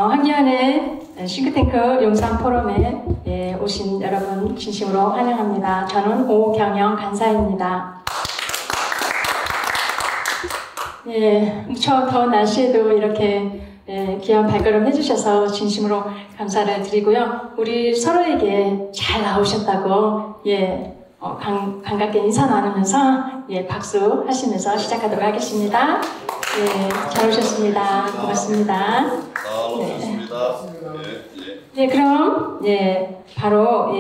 황교안의 싱크탱크 용산 포럼에 오신 여러분 진심으로 환영합니다. 저는 오경영 간사입니다. 무척 더운 날씨에도 이렇게 귀한 발걸음 해주셔서 진심으로 감사를 드리고요. 우리 서로에게 잘 나오셨다고 반갑게 인사 나누면서 박수 하시면서 시작하도록 하겠습니다. 잘 오셨습니다. 고맙습니다. 고맙습니다. 그럼 바로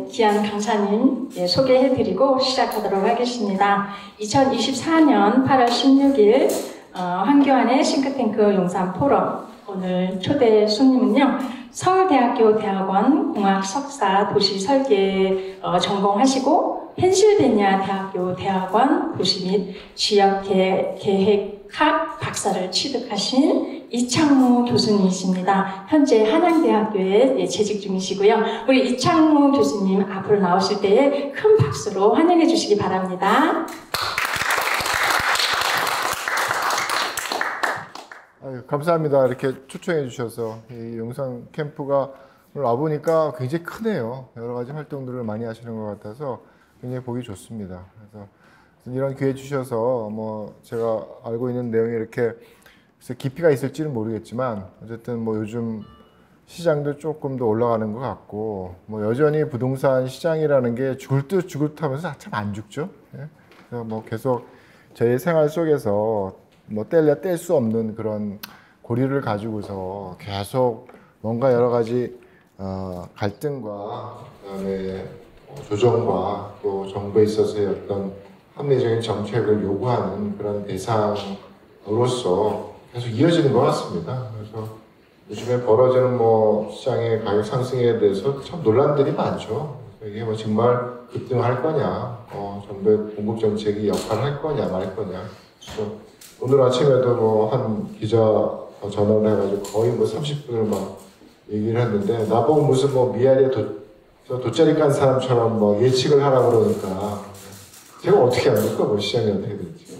귀한 강사님 소개해드리고 시작하도록 하겠습니다. 2024년 8월 16일 황교안의 싱크탱크 용산 포럼 오늘 초대 손님은요. 서울대학교 대학원 공학 석사 도시 설계 전공하시고 펜실베니아 대학교 대학원 도시 및 지역 계획학 박사를 취득하신 이창무 교수님이십니다. 현재 한양대학교에 재직 중이시고요. 우리 이창무 교수님 앞으로 나오실 때에 큰 박수로 환영해 주시기 바랍니다. 감사합니다. 이렇게 초청해 주셔서 이 용산 캠프가 오늘 와보니까 굉장히 크네요. 여러 가지 활동들을 많이 하시는 것 같아서 굉장히 보기 좋습니다. 그래서 이런 기회 주셔서 제가 알고 있는 내용이 이렇게 깊이가 있을지는 모르겠지만 어쨌든 요즘 시장도 조금 더 올라가는 것 같고 여전히 부동산 시장이라는 게 죽을 듯 죽을 듯 하면서 참 안 죽죠. 그래서 계속 저희 생활 속에서 뗄래야 뗄 수 없는 그런 고리를 가지고서 계속 뭔가 여러 가지 갈등과 그다음에 조정과 또 정부에 있어서의 어떤 합리적인 정책을 요구하는 그런 대상으로서 계속 이어지는 것 같습니다. 그래서 요즘에 벌어지는 시장의 가격 상승에 대해서 참 논란들이 많죠. 이게 정말 급등할 거냐, 정부의 공급 정책이 역할을 할 거냐 말 거냐. 그래서 오늘 아침에도 한 기자 전화를 해가지고 거의 30분을 얘기를 했는데 나보고 무슨 미아리에 돗자리 깐 사람처럼 예측을 하라고 그러니까 제가 어떻게 합니까? 시장이 어떻게 될지.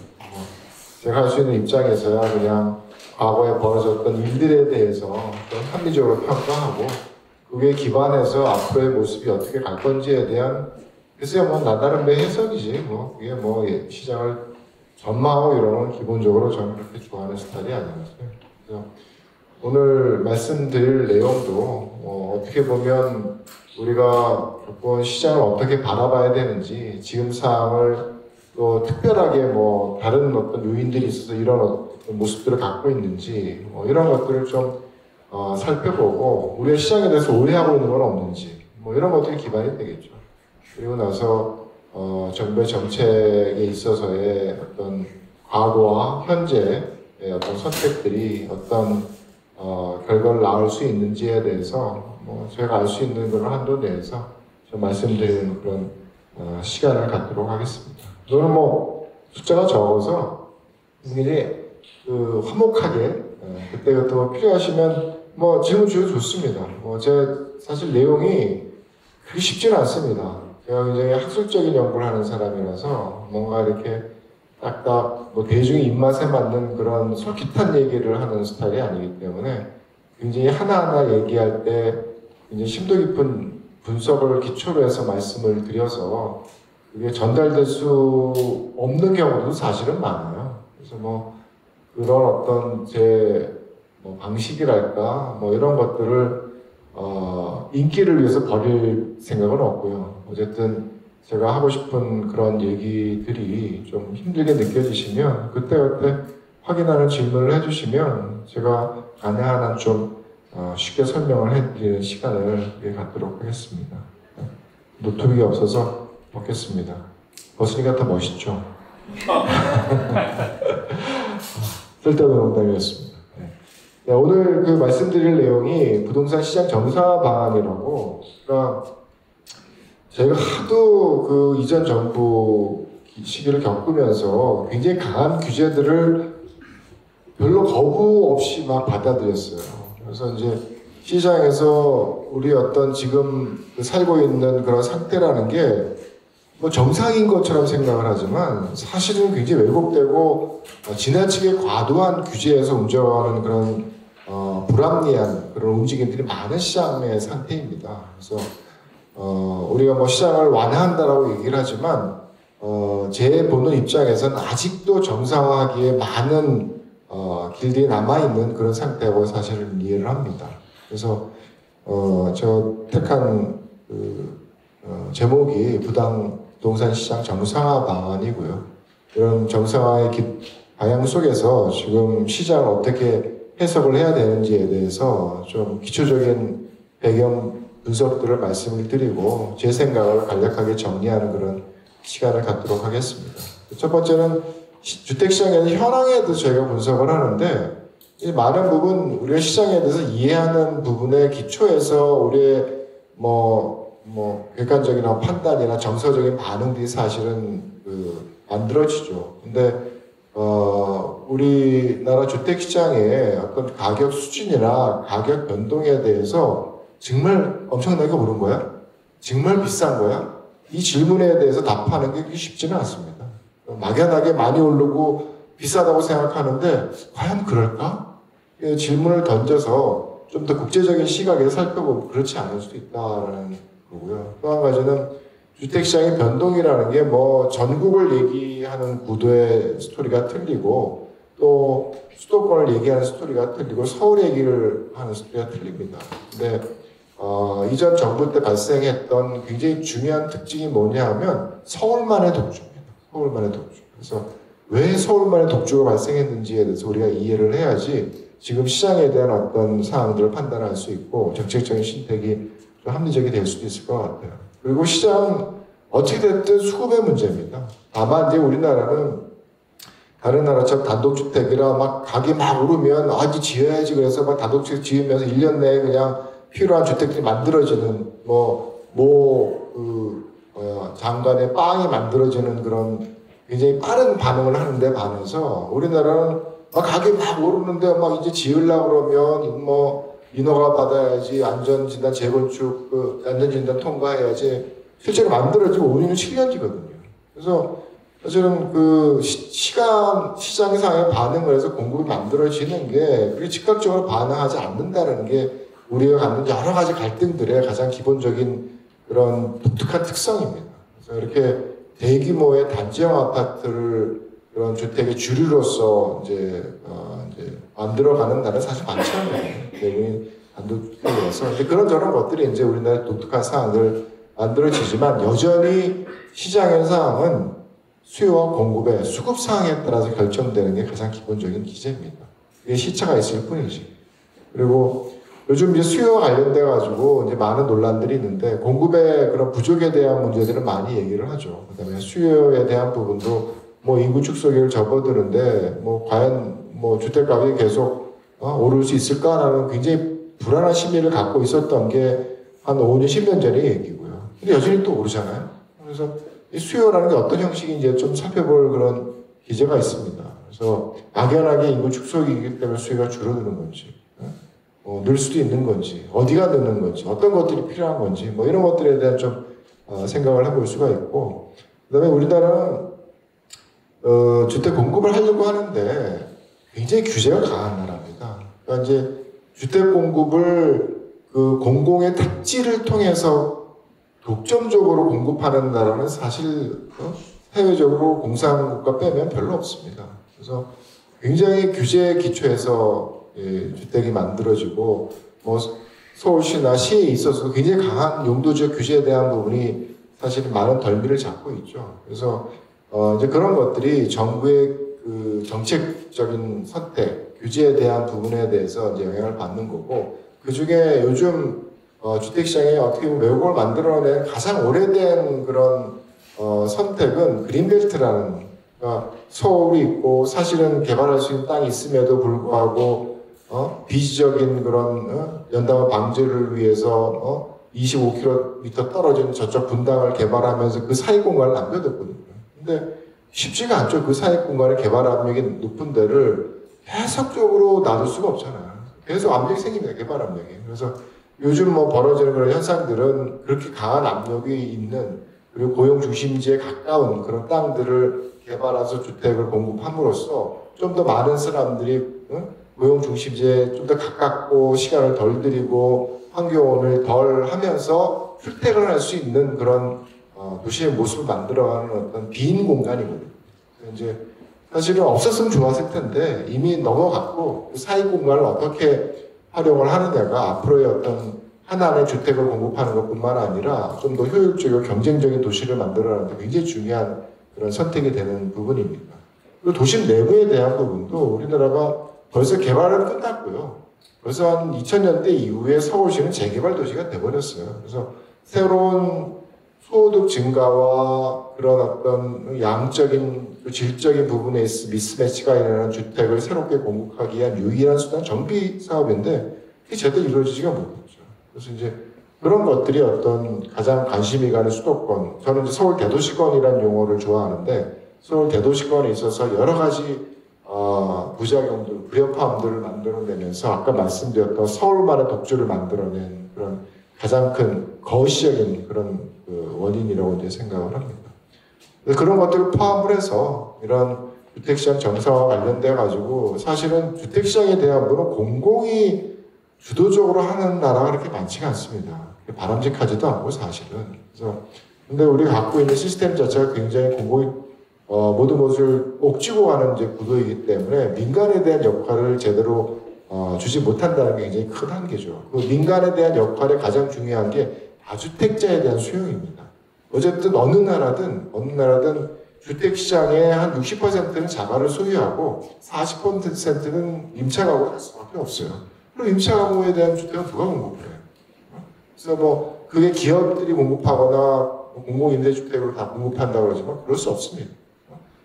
제가 할 수 있는 입장에서야 그냥 과거에 벌어졌던 일들에 대해서 좀 합리적으로 평가하고 그게 기반해서 앞으로의 모습이 어떻게 갈 건지에 대한 글쎄요 나름의 해석이지 그게 시장을 전망하고 이런 건 기본적으로 저는 그렇게 좋아하는 스타일이 아니었어요. 그래서 오늘 말씀드릴 내용도 어떻게 보면 우리가 시장을 어떻게 바라봐야 되는지 지금 상황을 또 특별하게 다른 어떤 요인들이 있어서 이런 어떤 모습들을 갖고 있는지 이런 것들을 좀 살펴보고 우리의 시장에 대해서 오해하고 있는 건 없는지 이런 것들이 기반이 되겠죠. 그리고 나서 정부의 정책에 있어서의 어떤 과거와 현재의 어떤 선택들이 어떤 결과를 낳을 수 있는지에 대해서 제가 알 수 있는 그런 한도 내에서 좀 말씀드리는 그런 시간을 갖도록 하겠습니다. 저는 숫자가 적어서 굉장히 화목하게 그때그때 필요하시면 질문 주셔도 좋습니다. 제 사실 내용이 그렇게 쉽지는 않습니다. 제가 굉장히 학술적인 연구를 하는 사람이라서 뭔가 이렇게 딱딱 대중의 입맛에 맞는 그런 솔깃한 얘기를 하는 스타일이 아니기 때문에 굉장히 하나하나 얘기할 때 굉장히 심도 깊은 분석을 기초로 해서 말씀을 드려서 그게 전달될 수 없는 경우도 사실은 많아요. 그래서 그런 어떤 제 방식이랄까 이런 것들을 인기를 위해서 버릴 생각은 없고요. 어쨌든 제가 하고 싶은 그런 얘기들이 좀 힘들게 느껴지시면 그때그때 확인하는 질문을 해주시면 제가 가능한 한 좀 쉽게 설명을 해드리는 시간을 갖도록 하겠습니다. 노트북이 없어서 벗겠습니다. 벗으니까 더 멋있죠? 쓸데없는 농담이었습니다. 오늘 말씀드릴 내용이 부동산 시장 정사 방안이라고 그러니까 저희가 하도 이전 정부 시기를 겪으면서 굉장히 강한 규제들을 별로 거부 없이 받아들였어요. 그래서 이제 시장에서 우리 어떤 지금 살고 있는 그런 상태라는 게 정상인 것처럼 생각을 하지만 사실은 굉장히 왜곡되고 지나치게 과도한 규제에서 움직여가는 그런 불합리한 그런 움직임들이 많은 시장의 상태입니다. 그래서 우리가 뭐 시장을 완화한다라고 얘기를 하지만 제 보는 입장에서는 아직도 정상화하기에 많은 길들이 남아있는 그런 상태라고 사실은 이해를 합니다. 그래서 저 택한 제목이 부동산 시장 정상화 방안이고요. 이런 정상화의 방향 속에서 지금 시장을 어떻게 해석을 해야 되는지에 대해서 좀 기초적인 배경 분석들을 말씀을 드리고 제 생각을 간략하게 정리하는 그런 시간을 갖도록 하겠습니다. 첫 번째는 주택시장에는 현황에 대해서 저희가 분석을 하는데 이 많은 부분 우리가 시장에 대해서 이해하는 부분의 기초에서 우리의 객관적인 판단이나 정서적인 반응들이 사실은 만들어지죠. 근데 우리나라 주택시장의 어떤 가격 수준이나 가격 변동에 대해서 정말 엄청나게 오른 거야? 정말 비싼 거야? 이 질문에 대해서 답하는 게 쉽지는 않습니다. 막연하게 많이 오르고 비싸다고 생각하는데 과연 그럴까? 질문을 던져서 좀 더 국제적인 시각에서 살펴보면 그렇지 않을 수도 있다는 거고요. 또 한 가지는 주택시장의 변동이라는 게 전국을 얘기하는 구도의 스토리가 틀리고 또 수도권을 얘기하는 스토리가 틀리고 서울 얘기를 하는 스토리가 틀립니다. 근데 이전 정부 때 발생했던 굉장히 중요한 특징이 뭐냐 하면 서울만의 독주입니다. 서울만의 독주. 그래서 왜 서울만의 독주가 발생했는지에 대해서 우리가 이해를 해야지 지금 시장에 대한 어떤 사항들을 판단할 수 있고 정책적인 신택이 좀 합리적이 될 수도 있을 것 같아요. 그리고 시장은 어떻게 됐든 수급의 문제입니다. 다만 이제 우리나라는 다른 나라처럼 단독주택이라 가격이 오르면 이제 지어야지 그래서 단독주택 지으면서 1년 내에 그냥 필요한 주택들이 만들어지는 장관의 빵이 만들어지는 그런 굉장히 빠른 반응을 하는데 반해서 우리나라는 가격이 오르는데 이제 지으려고 그러면 인허가 받아야지 안전진단 재건축 안전진단 통과해야지 실제로 만들어지고 5년 7년이거든요. 그래서 사실은 시장 상의 반응을 해서 공급이 만들어지는 게 그게 즉각적으로 반응하지 않는다는 게 우리가 갖는 여러 가지 갈등들의 가장 기본적인 그런 독특한 특성입니다. 그래서 이렇게 대규모의 단지형 아파트를 그런 주택의 주류로서 이제 만들어가는 나라는 사실 많지 않아요. 대부분 단독주택이라서 이제 그런저런 것들이 이제 우리나라의 독특한 상황들 만들어지지만 여전히 시장의 상황은 수요와 공급의 수급 상황에 따라서 결정되는 게 가장 기본적인 기제입니다. 이게 시차가 있을 뿐이지. 그리고 요즘 이제 수요와 관련돼 가지고 이제 많은 논란들이 있는데 공급의 그런 부족에 대한 문제들은 많이 얘기를 하죠. 그다음에 수요에 대한 부분도 인구 축소기를 접어드는데 과연 주택 가격이 계속 오를 수 있을까라는 굉장히 불안한 심리를 갖고 있었던 게 한 5년, 10년 전의 얘기고요. 근데 여전히 또 오르잖아요. 그래서 이 수요라는 게 어떤 형식인지 좀 살펴볼 그런 기제가 있습니다. 그래서 막연하게 인구 축소기이기 때문에 수요가 줄어드는 건지, 늘 수도 있는 건지, 어디가 느는 건지, 어떤 것들이 필요한 건지, 이런 것들에 대한 좀 생각을 해볼 수가 있고, 그 다음에 우리나라는 주택 공급을 하려고 하는데 굉장히 규제가 강한 나라입니다. 그러니까 이제 주택 공급을 공공의 택지를 통해서 독점적으로 공급하는 나라는 사실 해외적으로 공산국가 빼면 별로 없습니다. 그래서 굉장히 규제 기초에서 주택이 만들어지고 서울시나 시에 있어서 굉장히 강한 용도적 규제에 대한 부분이 사실 많은 덜미를 잡고 있죠. 그래서 이제 그런 것들이 정부의 정책적인 선택, 규제에 대한 부분에 대해서 이제 영향을 받는 거고, 그 중에 요즘 주택시장에 어떻게 보면 외국을 만들어낸 가장 오래된 그런 선택은 그린벨트라는, 그러니까 서울이 있고 사실은 개발할 수 있는 땅이 있음에도 불구하고 비지적인 그런 연담 방지를 위해서 25km 떨어진 저쪽 분당을 개발하면서 그 사이 공간을 남겨뒀거든요. 근데 쉽지가 않죠. 그 사이 공간의 개발 압력이 높은 데를 계속적으로 놔둘 수가 없잖아요. 계속 압력이 생깁니다. 개발 압력이. 그래서 요즘 벌어지는 그런 현상들은 그렇게 강한 압력이 있는, 그리고 고용 중심지에 가까운 그런 땅들을 개발해서 주택을 공급함으로써 좀 더 많은 사람들이 고용 중심제에 좀 더 가깝고 시간을 덜 들이고 환경오염을 덜 하면서 출퇴근할 수 있는 그런 도시의 모습을 만들어가는 어떤 빈 공간이거든요. 이제 사실은 없었으면 좋았을 텐데 이미 넘어갔고 그 사이 공간을 어떻게 활용을 하느냐가 앞으로의 어떤 하나의 주택을 공급하는 것뿐만 아니라 좀 더 효율적이고 경쟁적인 도시를 만들어가는 데 굉장히 중요한 그런 선택이 되는 부분입니다. 그리고 도심 내부에 대한 부분도 우리나라가 벌써 개발은 끝났고요. 벌써 한 2000년대 이후에 서울시는 재개발 도시가 돼버렸어요. 그래서 새로운 소득 증가와 그런 어떤 양적인 질적인 부분에 있어 미스매치가 일어나는 주택을 새롭게 공급하기 위한 유일한 수단 정비 사업인데 그게 제대로 이루어지지가 못했죠. 그래서 이제 그런 것들이 어떤 가장 관심이 가는 수도권, 저는 이제 서울 대도시권이라는 용어를 좋아하는데 서울 대도시권에 있어서 여러 가지 부작용들, 불협화음들을 만들어내면서 아까 말씀드렸던 서울만의 독주를 만들어낸 그런 가장 큰 거시적인 그런 그 원인이라고 이제 생각을 합니다. 그런 것들을 포함을 해서 이런 주택시장 정상화 관련돼 가지고 사실은 주택시장에 대한 부분은 공공이 주도적으로 하는 나라가 그렇게 많지가 않습니다. 바람직하지도 않고 사실은. 그래서 근데 우리가 갖고 있는 시스템 자체가 굉장히 공공이 모든 것을 꼭 쥐고 가는 이제 구도이기 때문에 민간에 대한 역할을 제대로 주지 못한다는 게 굉장히 큰 한계죠. 그 민간에 대한 역할의 가장 중요한 게 다주택자에 대한 수용입니다. 어쨌든 어느 나라든 주택시장의 한 60%는 자가를 소유하고 40%는 임차가구를 할 수밖에 없어요. 그럼 임차가구에 대한 주택은 누가 공급해요? 그래서 뭐 그게 기업들이 공급하거나 공공임대주택으로 다 공급한다고 그러지만 그럴 수 없습니다.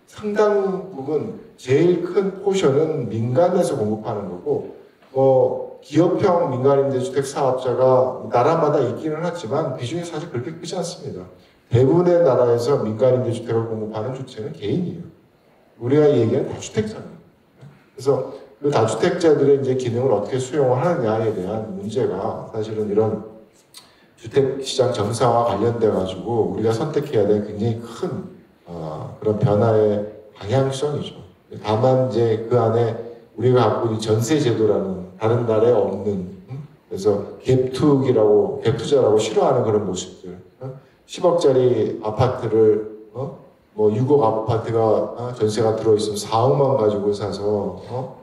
상당 부분 제일 큰 포션은 민간에서 공급하는 거고 기업형 민간임대주택 사업자가 나라마다 있기는 하지만 비중이 사실 그렇게 크지 않습니다. 대부분의 나라에서 민간임대주택을 공급하는 주체는 개인이에요. 우리가 얘기하는 다주택자입니다. 그래서 그 다주택자들의 이제 기능을 어떻게 수용을 하느냐에 대한 문제가 사실은 이런 주택시장 정상화 관련돼 가지고 우리가 선택해야 될 굉장히 큰 그런 변화의 방향성이죠. 다만 이제 그 안에 우리가 갖고 있는 전세제도라는 다른 나라에 없는 그래서 갭투자라고 싫어하는 그런 모습들 10억짜리 아파트를 뭐 6억 아파트가 전세가 들어있으면 4억만 가지고 사서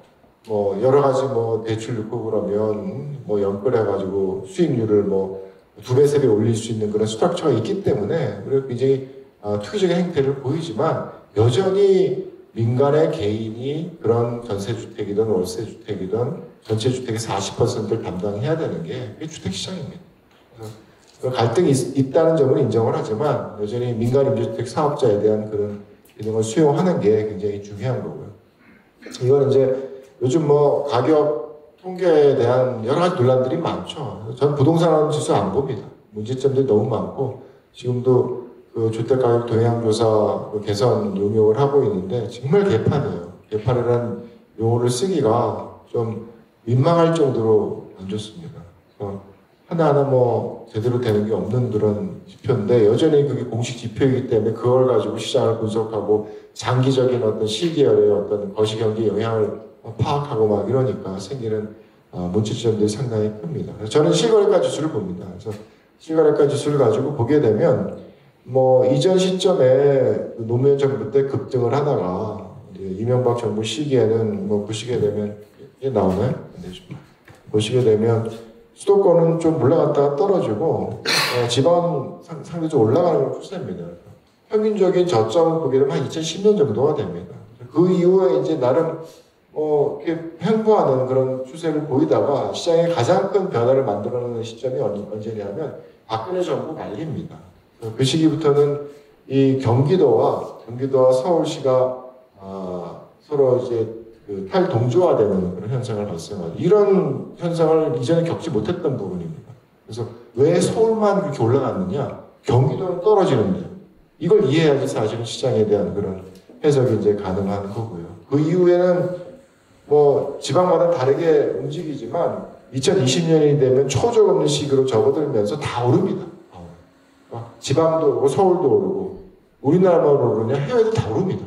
뭐 여러 가지 뭐 대출 넣고 그러면 뭐 연끌해가지고 수익률을 뭐 2배, 3배 올릴 수 있는 그런 스트럭처가 있기 때문에 우리가 굉장히 투기적인 행태를 보이지만 여전히 민간의 개인이 그런 전세주택이든 월세주택이든 전체 주택의 40%를 담당해야 되는 게 주택시장입니다. 그래서 갈등이 있다는 점을 인정을 하지만 여전히 민간임대주택 사업자에 대한 그런 기능을 수용하는 게 굉장히 중요한 거고요. 이건 이제 요즘 뭐 가격 통계에 대한 여러 가지 논란들이 많죠. 전 부동산 지수 안 봅니다. 문제점들이 너무 많고 지금도 그 주택가격 동향조사 개선 용역을 하고 있는데 정말 개판이에요. 개판이라는 용어를 쓰기가 좀 민망할 정도로 안 좋습니다. 하나하나 뭐 제대로 되는 게 없는 그런 지표인데 여전히 그게 공식 지표이기 때문에 그걸 가지고 시장을 분석하고 장기적인 어떤 시계열의 어떤 거시경제 영향을 파악하고 막 이러니까 생기는 문제점들이 상당히 큽니다. 그래서 저는 실거래가 지수를 봅니다. 그래서 실거래가 지수를 가지고 보게 되면 뭐 이전 시점에 노무현 정부 때 급등을 하다가 이제 이명박 정부 시기에는 뭐 보시게 되면 이게 나오나요? 보시게 되면 수도권은 좀 올라갔다가 떨어지고 지방은 상대적으로 올라가는 걸 추세입니다. 평균적인 저점을 보게 되면 한 2010년 정도가 됩니다. 그 이후에 이제 나름 이렇게 횡보하는 그런 추세를 보이다가 시장에 가장 큰 변화를 만들어내는 시점이 언제냐면 박근혜 정부 말기입니다. 그 시기부터는 이 경기도와 서울시가 서로 이제 그 탈동조화되는 그런 현상을 발생하죠. 이런 현상을 이전에 겪지 못했던 부분입니다. 그래서 왜 서울만 그렇게 올라갔느냐? 경기도는 떨어지는데 이걸 이해해야지 사실은 시장에 대한 그런 해석이 이제 가능한 거고요. 그 이후에는 뭐 지방마다 다르게 움직이지만 2020년이 되면 초적 없는 시기로 접어들면서 다 오릅니다. 지방도 오르고 서울도 오르고 우리나라만 오르냐 해외도 다 오릅니다.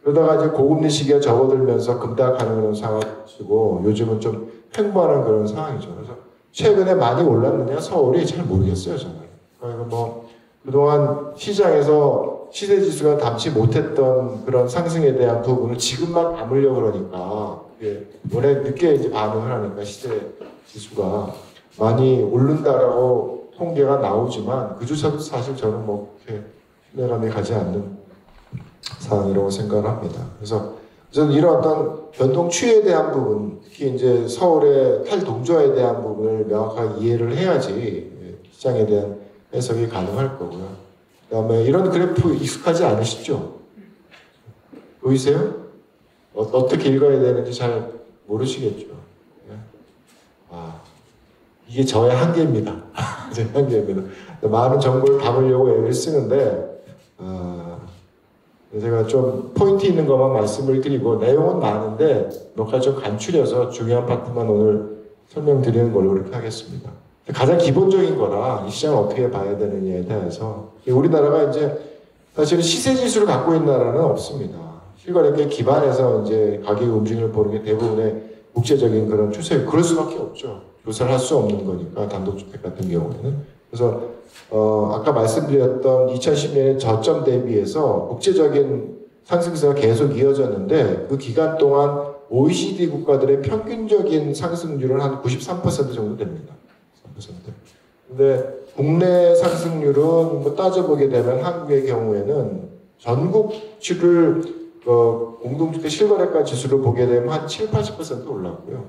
그러다가 이제 고금리 시기가 접어들면서 급락하는 그런 상황이고 요즘은 좀 횡보하는 그런 상황이죠. 그래서 최근에 많이 올랐느냐 서울이 잘 모르겠어요 저는. 그러니까 뭐 그동안 시장에서 시세 지수가 담지 못했던 그런 상승에 대한 부분을 지금만 담으려고 그러니까 원래 늦게 이제 반응을 하니까 시세 지수가 많이 오른다라고 통계가 나오지만 그조차도 사실 저는 뭐 그렇게 신뢰감이 가지 않는 상황이라고 생각을 합니다. 그래서 저는 이런 어떤 변동 추이에 대한 부분, 특히 이제 서울의 탈동조화에 대한 부분을 명확하게 이해를 해야지 시장에 대한 해석이 가능할 거고요. 그다음에 이런 그래프 익숙하지 않으시죠? 보이세요? 어떻게 읽어야 되는지 잘 모르시겠죠? 이게 저의 한계입니다. 제 한계입니다. 많은 정보를 담으려고 애를 쓰는데 제가 좀 포인트 있는 것만 말씀을 드리고 내용은 많은데 몇 가지 좀 간추려서 중요한 파트만 오늘 설명드리는 걸로 그렇게 하겠습니다. 가장 기본적인 거라 이 시장을 어떻게 봐야 되느냐에 대해서 우리나라가 이제 사실은 시세 지수를 갖고 있는 나라는 없습니다. 실거래가에 기반해서 이제 가격 움직임을 보는 게 대부분의 국제적인 그런 추세, 그럴 수밖에 없죠. 조사를 할 수 없는 거니까 단독주택 같은 경우에는. 그래서 아까 말씀드렸던 2010년의 저점 대비해서 국제적인 상승세가 계속 이어졌는데 그 기간 동안 OECD 국가들의 평균적인 상승률은 한 93% 정도 됩니다. 3%. 근데 국내 상승률은 뭐 따져보게 되면 한국의 경우에는 전국치를 공동주택 실거래가 지수를 보게 되면 한 7, 80% 올랐고요.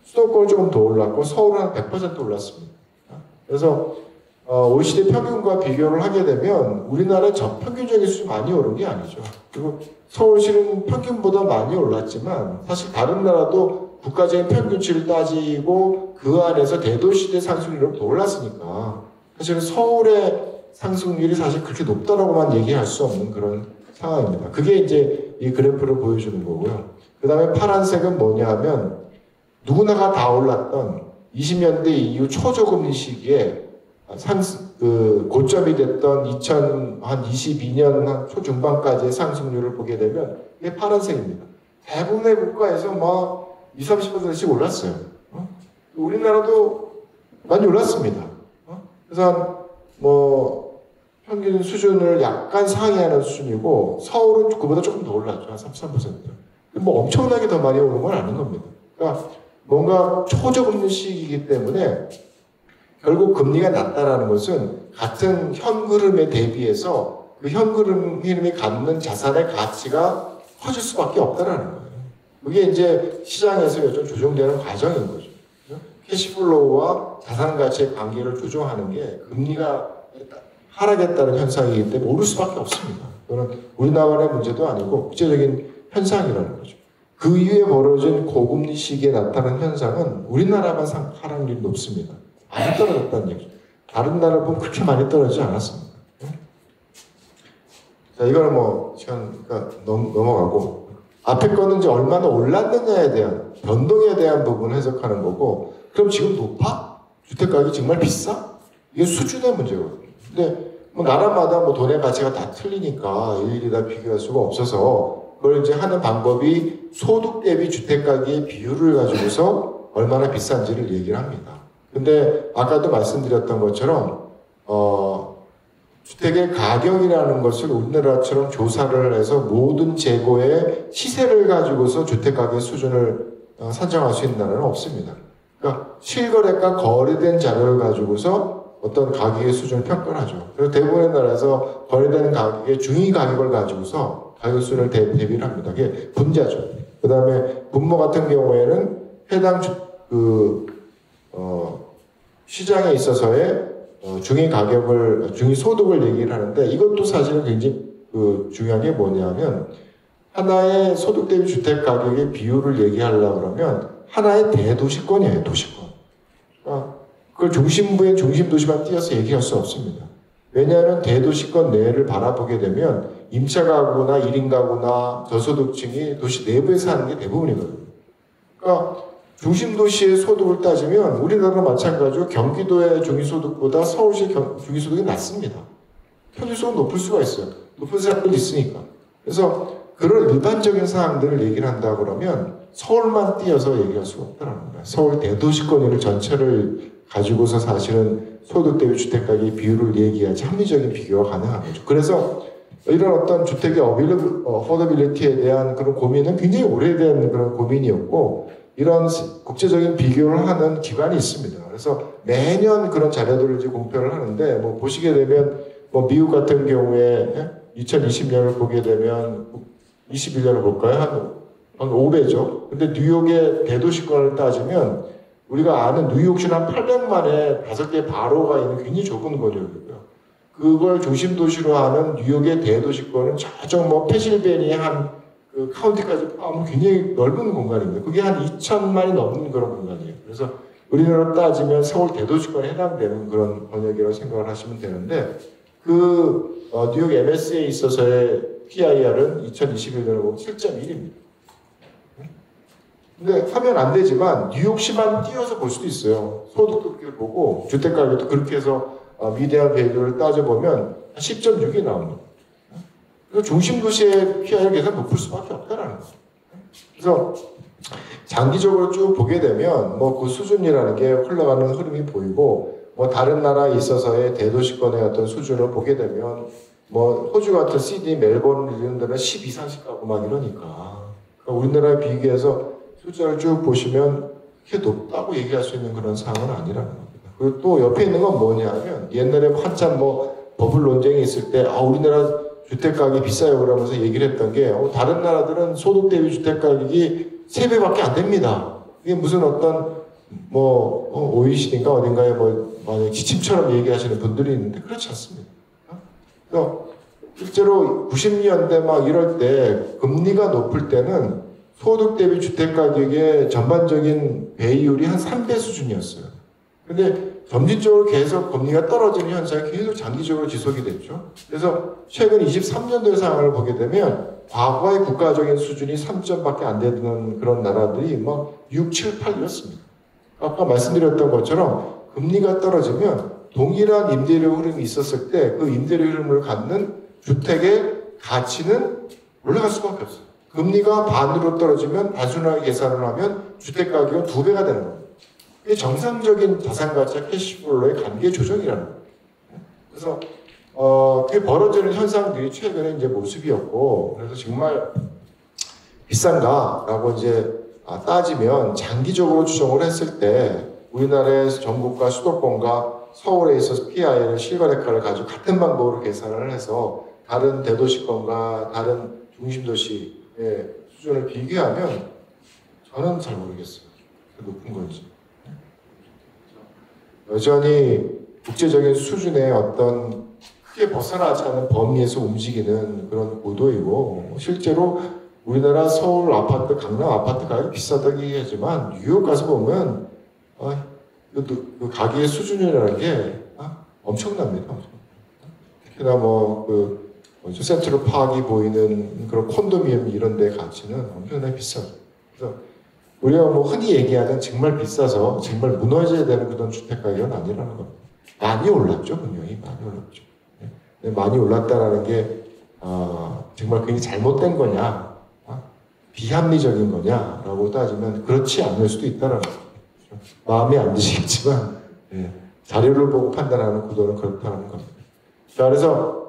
수도권은 조금 더 올랐고 서울은 한 100% 올랐습니다. 그래서 OECD 평균과 비교를 하게 되면 우리나라의 저평균적인 수준이 많이 오른 게 아니죠. 그리고 서울시는 평균보다 많이 올랐지만 사실 다른 나라도 국가적인 평균치를 따지고 그 안에서 대도시대 상승률은 더 올랐으니까 사실은 서울의 상승률이 사실 그렇게 높다라고만 얘기할 수 없는 그런 상황입니다. 그게 이제 이 그래프를 보여주는 거고요. 그 다음에 파란색은 뭐냐 하면 누구나가 다 올랐던 20년대 이후 초저금리 시기에 고점이 됐던 2022년 한 초중반까지의 상승률을 보게 되면 이게 파란색입니다. 대부분의 국가에서 막 20, 30%씩 올랐어요. 우리나라도 많이 올랐습니다. 그래서 뭐 평균 수준을 약간 상회하는 수준이고 서울은 그보다 조금 더 올랐죠. 한 33%. 뭐 엄청나게 더 많이 오른 건 아닌 겁니다. 그러니까 뭔가 초저금리 시기이기 때문에 결국 금리가 낮다라는 것은 같은 현흐름에 대비해서 그 현흐름이 갖는 자산의 가치가 커질 수밖에 없다라는 거예요. 그게 이제 시장에서 요즘 조정되는 과정인 거죠. 캐시플로우와 자산 가치의 관계를 조정하는 게 금리가 하락했다는 현상이기 때문에 오를 수밖에 없습니다. 그거는 우리나라의 문제도 아니고 국제적인 현상이라는 거죠. 그 이후에 벌어진 고금리 시기에 나타난 현상은 우리나라만 하락률이 높습니다. 많이 떨어졌다는 얘기죠. 다른 나라 보면 그렇게 많이 떨어지지 않았습니다. 자, 이거는 뭐 시간 넘어가고 앞에 거는 이제 얼마나 올랐느냐에 대한 변동에 대한 부분을 해석하는 거고 그럼 지금 높아? 주택 가격이 정말 비싸? 이게 수준의 문제거든요. 근데 뭐 나라마다 뭐 돈의 가치가 다 틀리니까 일일이 다 비교할 수가 없어서 그걸 이제 하는 방법이 소득 대비 주택 가격의 비율을 가지고서 얼마나 비싼지를 얘기를 합니다. 근데 아까도 말씀드렸던 것처럼 주택의 가격이라는 것을 우리나라처럼 조사를 해서 모든 재고의 시세를 가지고서 주택 가격 수준을 산정할 수 있는 나라는 없습니다. 그러니까 실거래가 거래된 자료를 가지고서 어떤 가격의 수준을 평가를 하죠. 그래서 대부분의 나라에서 거래되는 가격의 중위 가격을 가지고서 가격 수준을 대비를 합니다. 그게 분자죠. 그 다음에 분모 같은 경우에는 해당 시장에 있어서의 중위 가격을, 중위 소득을 얘기를 하는데 이것도 사실은 굉장히 중요한 게 뭐냐면 하나의 소득 대비 주택 가격의 비율을 얘기하려고 그러면 하나의 대도시권이에요, 도시권. 그걸 중심부의 중심 도시만 띄어서 얘기할 수 없습니다. 왜냐하면 대도시권 내를 바라보게 되면 임차 가구나 1인 가구나 저소득층이 도시 내부에 사는 게 대부분이거든요. 그러니까 중심 도시의 소득을 따지면 우리나라도 마찬가지로 경기도의 중위소득보다 서울시 중위소득이 낮습니다. 평균소득은 높을 수가 있어요. 높은 사람들이 있으니까. 그래서 그런 일반적인 사항들을 얘기를 한다 그러면 서울만 띄어서 얘기할 수가 없다는 거예요. 서울 대도시권을 전체를 가지고서 사실은 소득 대비 주택 가격 비율을 얘기하지 합리적인 비교가 가능한 거죠. 그래서 이런 어떤 주택의 어포더빌리티에 대한 그런 고민은 굉장히 오래된 그런 고민이었고, 이런 국제적인 비교를 하는 기관이 있습니다. 그래서 매년 그런 자료들을 이제 공표를 하는데, 뭐 보시게 되면 뭐 미국 같은 경우에 2020년을 보게 되면 21년을 볼까요? 한 5배죠. 근데 뉴욕의 대도시권을 따지면 우리가 아는 뉴욕시는 한 800만에 5개 바로가 있는 굉장히 좁은 권역이고요. 그걸 중심 도시로 하는 뉴욕의 대도시권은 저쪽 뭐 페실베니아 한 그 카운티까지 포함하면 굉장히 넓은 공간입니다. 그게 한 2천만이 넘는 그런 공간이에요. 그래서 우리나라로 따지면 서울 대도시권에 해당되는 그런 권역이라고 생각을 하시면 되는데, 그 뉴욕 MS에 있어서의 PIR은 2021년에 보면 7.1입니다. 근데 하면 안 되지만 뉴욕시만 띄어서 볼 수도 있어요. 소득도 그렇게 보고 주택가격도 그렇게 해서 미디안 밸류를 따져보면 10.6이 나옵니다. 그래서 중심도시의 PIR 계산 높을 수밖에 없다는 거예요. 그래서 장기적으로 쭉 보게 되면 뭐 그 수준이라는 게 흘러가는 흐름이 보이고, 뭐 다른 나라에 있어서의 대도시권의 어떤 수준을 보게 되면 뭐 호주 같은 시드니, 멜버른 이런 데는 10 이상씩 가고 막 이러니까, 그러니까 우리나라에 비교해서 숫자를 쭉 보시면 그렇게 높다고 얘기할 수 있는 그런 상황은 아니라는 겁니다. 그리고 또 옆에 있는 건 뭐냐면, 옛날에 한참 뭐 버블 논쟁이 있을 때 우리나라 주택가격이 비싸요 그러면서 얘기를 했던 게, 다른 나라들은 소득 대비 주택가격이 3배밖에 안 됩니다. 이게 무슨 어떤 뭐 OECD인가 어딘가에 뭐 만약 지침처럼 얘기하시는 분들이 있는데 그렇지 않습니다. 그래서 실제로 90년대 막 이럴 때 금리가 높을 때는 소득 대비 주택 가격의 전반적인 배이율이 한 3배 수준이었어요. 근데 점진적으로 계속 금리가 떨어지는 현상이 계속 장기적으로 지속이 됐죠. 그래서 최근 23년도의 상황을 보게 되면 과거의 국가적인 수준이 3점밖에 안 되는 그런 나라들이 막 6, 7, 8이었습니다. 아까 말씀드렸던 것처럼 금리가 떨어지면 동일한 임대료 흐름이 있었을 때 그 임대료 흐름을 갖는 주택의 가치는 올라갈 수밖에 없어요. 금리가 반으로 떨어지면 단순하게 계산을 하면 주택 가격은 2배가 되는 겁니다. 이게 정상적인 자산 가치와 캐시플로우의 관계 조정이라는 거예요. 그래서 그게 벌어지는 현상들이 최근에 이제 모습이었고, 그래서 정말 비싼가라고 이제 따지면 장기적으로 추정을 했을 때 우리나라의 전국과 수도권과 서울에 있어서 PI를 실거래가를 가지고 같은 방법으로 계산을 해서 다른 대도시권과 다른 중심도시의 수준을 비교하면 저는 잘 모르겠어요. 높은 건지. 여전히 국제적인 수준의 어떤 크게 벗어나지 않은 범위에서 움직이는 그런 고도이고, 실제로 우리나라 서울 아파트, 강남 아파트 가격이 비싸다고 얘기하지만 뉴욕 가서 보면 그 가격의 수준이라는 게 엄청납니다. 특히나 뭐 센트럴 파악이 보이는 그런 콘도미엄 이런 데 가치는 엄청나게 비싸죠. 그래서 우리가 뭐 흔히 얘기하는 정말 비싸서 정말 무너져야 되는 그런 주택 가격은 아니라는 겁니다. 많이 올랐죠, 분명히 많이 올랐죠. 네. 많이 올랐다라는 게 정말 그게 잘못된 거냐, 비합리적인 거냐라고 따지면 그렇지 않을 수도 있다라는 거죠. 마음에 안 드시겠지만 자료를 보고 판단하는 구도는 그렇다는 겁니다. 자, 그래서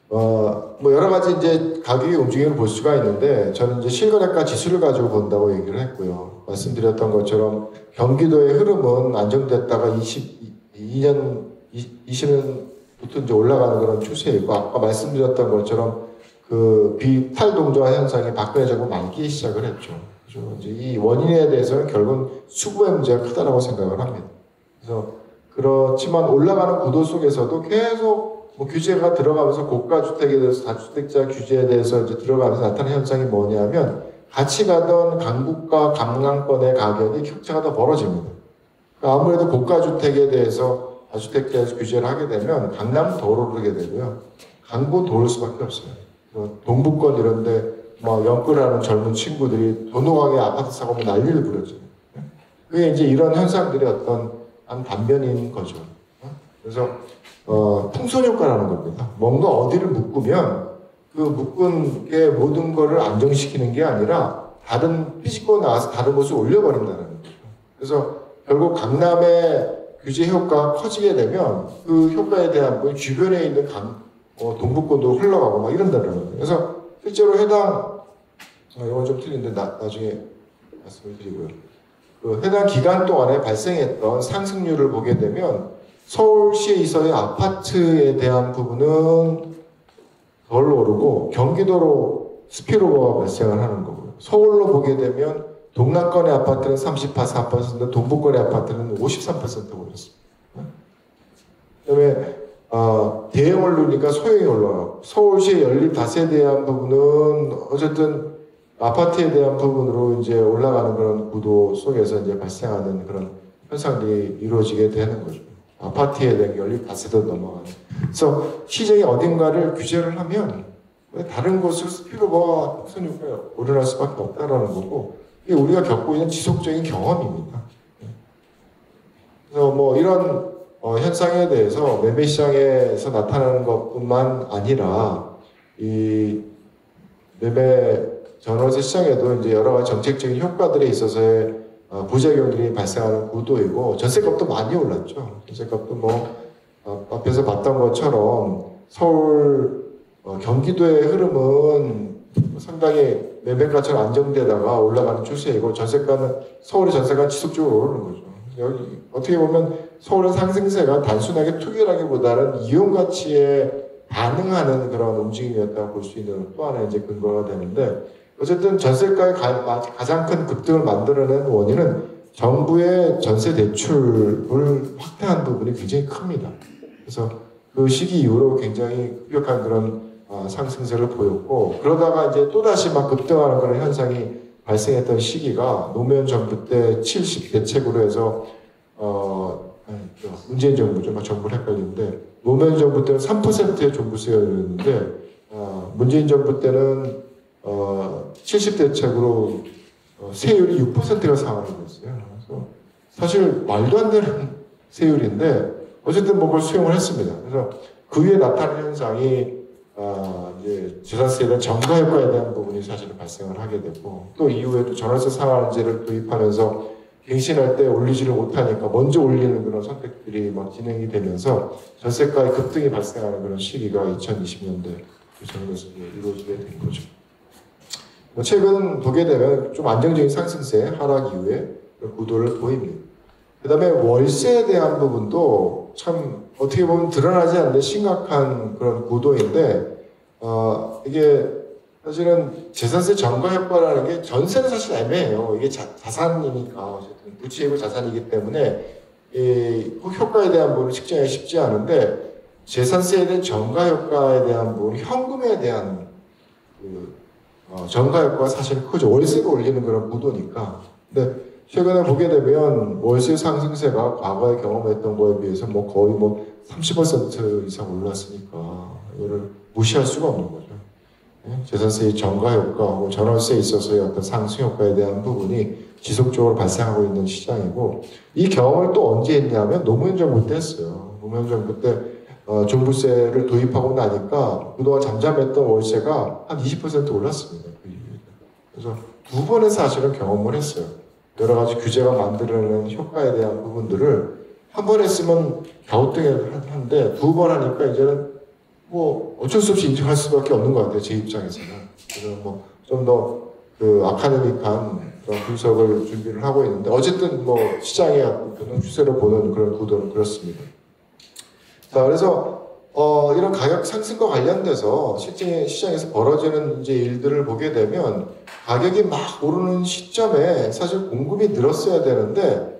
뭐 여러 가지 이제 가격의 움직임을 볼 수가 있는데, 저는 이제 실거래가 지수를 가지고 본다고 얘기를 했고요. 말씀드렸던 것처럼 경기도의 흐름은 안정됐다가 20년부터 이제 올라가는 그런 추세이고, 아까 말씀드렸던 것처럼 그 비탈동조화 현상이 박근혜 정부 말기에 시작을 했죠. 그래서 이제 이 원인에 대해서는 결국은 수구의 문제가 크다라고 생각을 합니다. 그래서 그렇지만 올라가는 구도 속에서도 계속 뭐 규제가 들어가면서 고가 주택에 대해서 다주택자 규제에 대해서 이제 들어가면서 나타나는 현상이 뭐냐면, 같이 가던 강북과 강남권의 가격이 격차가 더 벌어집니다. 그러니까 아무래도 고가 주택에 대해서 다주택자에서 규제를 하게 되면 강남은 더 오르게 되고요. 강북은 더 오를 수밖에 없어요. 동북권 이런데 막 연끌하는 젊은 친구들이 도노하게 아파트 사고 난리를 부렸죠. 그게 이제 이런 현상들이 어떤 한 단면인 거죠. 그래서 풍선 효과라는 겁니다. 뭔가 어디를 묶으면 그 묶은 게 모든 거를 안정시키는 게 아니라 삐집고 나와서 다른 곳을 올려버린다는 거죠. 그래서 결국 강남의 규제 효과가 커지게 되면 그 효과에 대한 그 주변에 있는 동북권도 흘러가고 막 이런다는 거예요. 그래서 실제로 이건 좀 틀린데 나중에 말씀을 드리고요. 그 해당 기간 동안에 발생했던 상승률을 보게 되면 서울시에 있어의 아파트에 대한 부분은 덜 오르고 경기도로 스피로버가 발생을 하는 거고요. 서울로 보게 되면 동남권의 아파트는 34%, 동북권의 아파트는 53% 오르습니다. 그다음에 대형을 누르니까 소형이 올라가고 서울시의 연립 다세에 대한 부분은 어쨌든 아파트에 대한 부분으로 이제 올라가는 그런 구도 속에서 이제 발생하는 그런 현상들이 이루어지게 되는 거죠. 아파트에 대한 연립 다세도 넘어가는. 그래서 시정이 어딘가를 규제를 하면 다른 곳으로 스피로버와 확산효과가 오르날 수밖에 없다라는 거고 이게 우리가 겪고 있는 지속적인 경험입니다. 그래서 뭐 이런 현상에 대해서 매매 시장에서 나타나는 것뿐만 아니라 이 매매 전월세 시장에도 이제 여러 가지 정책적인 효과들에 있어서의 부작용들이 발생하는 구도이고 전세값도 많이 올랐죠. 전세값도 뭐 앞에서 봤던 것처럼 서울 경기도의 흐름은 상당히 매매가처럼 안정되다가 올라가는 추세이고 서울의 전세가 지속적으로 오르는 거죠. 여기 어떻게 보면 서울의 상승세가 단순하게 투기라기보다는 이용 가치에 반응하는 그런 움직임이었다고 볼 수 있는 또 하나의 이제 근거가 되는데 어쨌든 전세가의 가장 큰 급등을 만들어낸 원인은 정부의 전세 대출을 확대한 부분이 굉장히 큽니다. 그래서 그 시기 이후로 굉장히 급격한 그런 상승세를 보였고 그러다가 이제 또다시 막 급등하는 그런 현상이 발생했던 시기가 노무현 정부 때 70 대책으로 해서 문재인 정부죠. 막 정부를 헷갈리는데 노무현 정부 때는 3%의 종부세였는데 문재인 정부 때는 70 대책으로 세율이 6%가 상한이 됐어요. 그래서 사실 말도 안 되는 세율인데 어쨌든 뭐 그걸 수용을 했습니다. 그래서 그 위에 나타나는 현상이 이제 재산세에 대한 정가 효과에 대한 부분이 사실은 발생을 하게 되고 또 이후에도 전월세 상한제를 도입하면서 갱신할 때 올리지를 못하니까 먼저 올리는 그런 선택들이 막 진행이 되면서 전세가의 급등이 발생하는 그런 시기가 2020년대 전월세 이루어지게 된 거죠. 최근 보게 되면 좀 안정적인 상승세 하락 이후에 구도를 보입니다. 그 다음에 월세에 대한 부분도 참 어떻게 보면 드러나지 않는 심각한 그런 구도인데 이게 사실은 재산세 전가 효과라는 게 전세는 사실 애매해요. 이게 자산이니까 어쨌든 부채이고 자산이기 때문에 이 효과에 대한 부분을 측정하기 쉽지 않은데 재산세에 대한 전가 효과에 대한 부분, 현금에 대한 전가 효과가 사실 크죠. 월세를 올리는 그런 구도니까. 근데 최근에 보게 되면 월세 상승세가 과거에 경험했던 거에 비해서 뭐 거의 뭐 30% 이상 올랐으니까 이거를 무시할 수가 없는 거죠. 재산세의 전가 효과하고 전월세에 있어서의 어떤 상승 효과에 대한 부분이 지속적으로 발생하고 있는 시장이고 이 경험을 또 언제 했냐면 노무현 정부 때 했어요. 노무현 정부 때 종부세를 도입하고 나니까 그동안 잠잠했던 월세가 한 20% 올랐습니다. 그 이후에. 그래서 두 번의 사실은 경험을 했어요. 여러 가지 규제가 만들어내는 효과에 대한 부분들을 한 번 했으면 갸우뚱한데 두 번 하니까 이제는 뭐 어쩔 수 없이 인정할 수밖에 없는 것 같아요. 제 입장에서는. 그래서 뭐 좀 더 그 아카데믹한 그런 분석을 준비를 하고 있는데 어쨌든 뭐 시장의 어떤 추세로 보는 그런 구도는 그렇습니다. 자, 그래서 이런 가격 상승과 관련돼서 실제 시장에서 벌어지는 이제 일들을 보게 되면 가격이 막 오르는 시점에 사실 공급이 늘었어야 되는데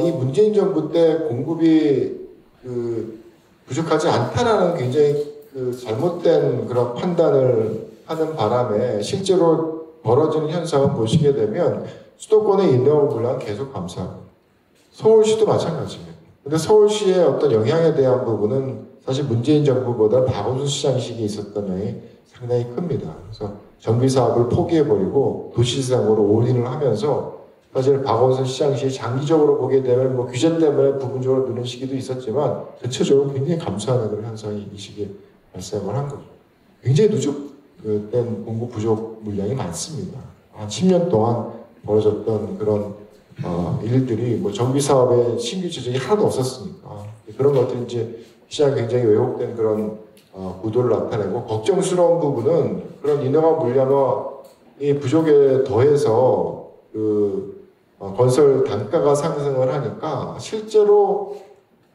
이 문재인 정부 때 공급이 부족하지 않다라는 굉장히 잘못된 그런 판단을 하는 바람에 실제로 벌어지는 현상을 보시게 되면 수도권의 인허가 물량은 계속 감소하고 서울시도 마찬가지입니다. 근데 서울시의 어떤 영향에 대한 부분은 사실 문재인 정부보다 박원순 시장 시기에 있었던 영향이 상당히 큽니다. 그래서 정비 사업을 포기해버리고 도시지상으로 올인을 하면서 사실 박원순 시장 시 장기적으로 보게 되면 뭐 규제 때문에 부분적으로 느는 시기도 있었지만 전체적으로 굉장히 감소하는 그런 현상이 이 시기에 발생을 한 거죠. 굉장히 누적된 공급 부족 물량이 많습니다. 한 10년 동안 벌어졌던 그런 일들이 뭐 정비 사업에 신규 지정이 하나도 없었으니까 그런 것들이 이제 시장이 굉장히 왜곡된 그런 구도를 나타내고 걱정스러운 부분은 그런 인허가 물량의 부족에 더해서 그 건설 단가가 상승을 하니까 실제로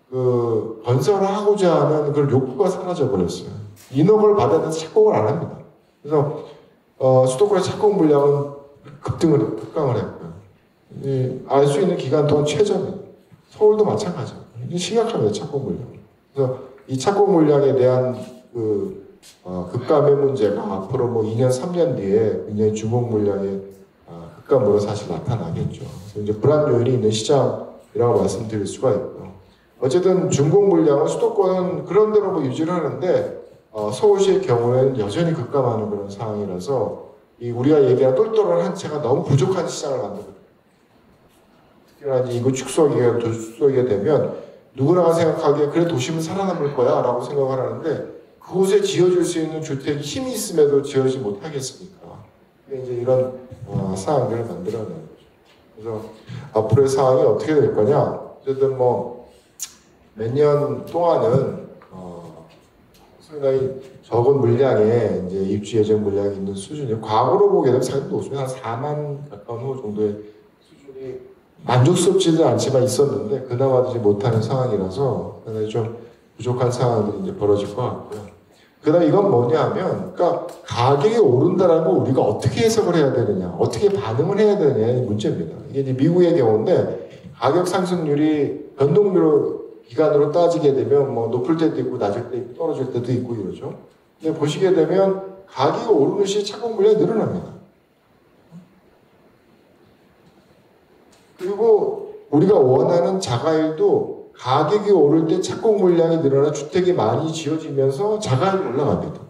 그 건설을 하고자 하는 그런 욕구가 사라져 버렸어요. 인허가를 받아야 돼서 착공을 안 합니다. 그래서 수도권의 착공 물량은 급강을 했고요. 알 수 있는 기간 동안 최저입니다. 서울도 마찬가지입니다. 이게 심각합니다. 착공 물량. 그래서 이 착공 물량에 대한 그 급감의 문제가 앞으로 뭐 2년, 3년 뒤에 굉장히 주목 물량의 급감으로 사실 나타나겠죠. 그래서 이제 불안 요인이 있는 시장이라고 말씀드릴 수가 있고요. 어쨌든 준공 물량은 수도권은 그런 대로 뭐 유지를 하는데 서울시의 경우에는 여전히 급감하는 그런 상황이라서 이 우리가 얘기한 똘똘한 한 채가 너무 부족한 시장을 만들거든요. 특히나 이제 인구 축소하게 되면 누구나가 생각하기에 그래 도심은 살아남을 거야 라고 생각을 하는데 그곳에 지어질 수 있는 주택이 힘이 있음에도 지어지지 못하겠습니까? 이제 이런 상황들을 만들어내는 거죠. 그래서 앞으로의 상황이 어떻게 될 거냐? 어쨌든 뭐 몇 년 동안은 상당히 적은 물량의 이제 입주 예정 물량이 있는 수준이 과거로 보게 되면 상당히 높습니다. 한 4만 가까운 호 정도의 수준이 만족스럽지는 않지만 있었는데 그나마 이제 못하는 상황이라서 상당히 좀 부족한 상황이 이제 벌어질 것 같고요. 그다음에 이건 뭐냐면, 그러니까 가격이 오른다라는 걸 우리가 어떻게 해석을 해야 되느냐, 어떻게 반응을 해야 되느냐의 문제입니다. 이게 이제 미국의 경우인데 가격 상승률이 변동률 기간으로 따지게 되면 뭐 높을 때도 있고 낮을 때도 있고 떨어질 때도 있고 이러죠. 근데 보시게 되면 가격이 오르는 시에 착공 물량이 늘어납니다. 그리고 우리가 원하는 자가일도 가격이 오를 때 착공 물량이 늘어나 주택이 많이 지어지면서 자가율이 올라갑니다.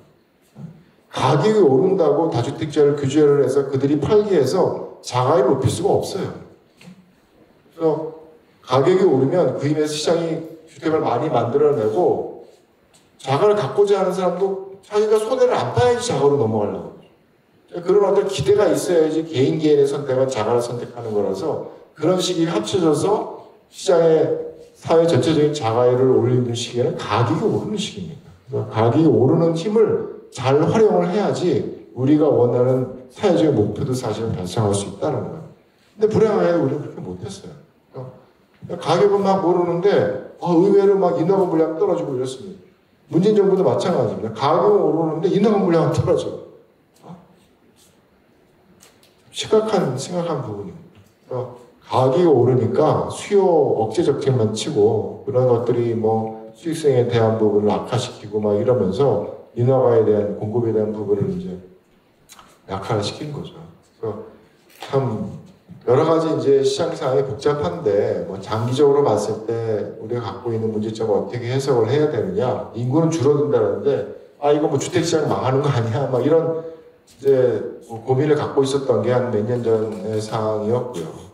가격이 오른다고 다주택자를 규제를 해서 그들이 팔게 해서 자가율을 높일 수가 없어요. 그래서 가격이 오르면 그 힘에서 시장이 주택을 많이 만들어내고 자가를 갖고자 하는 사람도 자기가 손해를 안 봐야지 자가로 넘어가려고 하죠. 그런 어떤 기대가 있어야지 개인의 선택은 자가를 선택하는 거라서 그런 시기가 합쳐져서 시장의 사회 전체적인 자가율을 올리는 시기에는 가격이 오르는 시기입니다. 그래서 가격이 오르는 힘을 잘 활용을 해야지 우리가 원하는 사회적인 목표도 사실은 달성할 수 있다는 거예요. 근데 불행하게 우리는 그렇게 못했어요. 가격은 막 오르는데 의외로 막 인허가 물량 떨어지고 이렇습니다. 문재인 정부도 마찬가지입니다. 가격은 오르는데 인허가 물량은 떨어져요. 심각한 부분입니다. 가격이 오르니까 수요 억제 정책만 치고 그런 것들이 뭐 수익성에 대한 부분을 악화시키고 막 이러면서 인허가에 대한 공급에 대한 부분을 이제 약화시킨 거죠. 그래서 참 여러 가지 이제 시장 상황이 복잡한데 뭐 장기적으로 봤을 때 우리가 갖고 있는 문제점을 어떻게 해석을 해야 되느냐. 인구는 줄어든다는데 이거 뭐 주택 시장 망하는 거 아니야? 막 이런 이제 뭐 고민을 갖고 있었던 게 한 몇 년 전의 상황이었고요.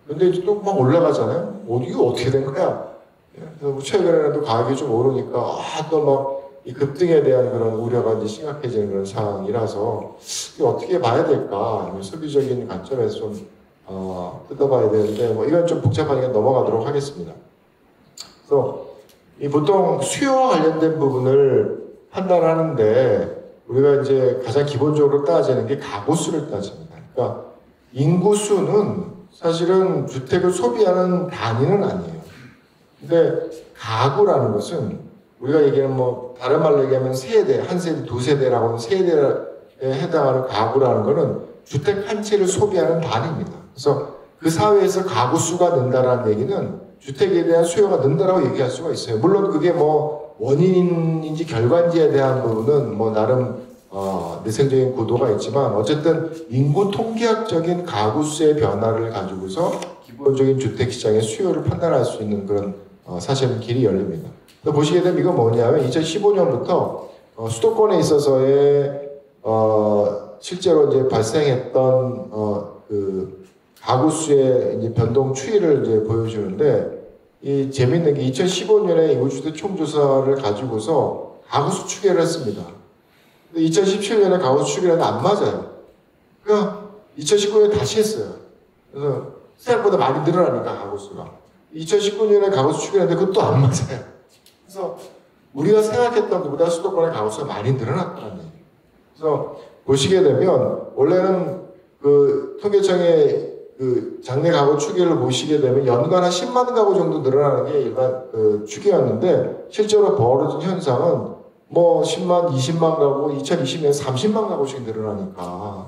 근데 이제 또 막 올라가잖아요. 이게 어떻게 된 거야? 그래서 뭐 최근에는 가격이 좀 오르니까 또 막 이 급등에 대한 그런 우려가 이제 심각해지는 그런 상황이라서 이게 어떻게 봐야 될까? 소비적인 관점에서 좀 뜯어봐야 되는데 뭐 이건 좀 복잡하니까 넘어가도록 하겠습니다. 그래서 이 보통 수요와 관련된 부분을 판단하는데 우리가 이제 가장 기본적으로 따지는 게 가구 수를 따집니다. 그러니까 인구 수는 사실은 주택을 소비하는 단위는 아니에요. 근데 가구라는 것은 우리가 얘기하는 뭐 다른 말로 얘기하면 세대, 한 세대, 두 세대라고 하는 세대에 해당하는 가구라는 것은 주택 한 채를 소비하는 단위입니다. 그래서 그 사회에서 가구 수가 는다라는 얘기는 주택에 대한 수요가 는다라고 얘기할 수가 있어요. 물론 그게 뭐 원인인지 결과인지에 대한 부분은 뭐 나름 내생적인 구도가 있지만 어쨌든 인구 통계학적인 가구 수의 변화를 가지고서 기본적인 주택 시장의 수요를 판단할 수 있는 그런 사실은 길이 열립니다. 보시게 되면 이건 뭐냐면 2015년부터 수도권에 있어서의 실제로 이제 발생했던 그 가구 수의 이제 변동 추이를 이제 보여주는데 이 재밌는 게 2015년에 인구주택 총조사를 가지고서 가구 수 추계를 했습니다. 2017년에 가구 수축이라는 안 맞아요. 그러니까 2019년에 다시 했어요. 그래서 생각보다 많이 늘어나니까 가구 수가. 2019년에 가구 수축이라는데 그것도 안 맞아요. 그래서 우리가 생각했던 것보다 수도권의 가구 수가 많이 늘어났다는 얘기예요. 그래서 보시게 되면 원래는 그 통계청의 그 장래 가구 추계를 보시게 되면 연간 한 10만 가구 정도 늘어나는 게 일반 그 추계였는데 실제로 벌어진 현상은 뭐 10만, 20만 가구, 2020년에 30만 가구씩 늘어나니까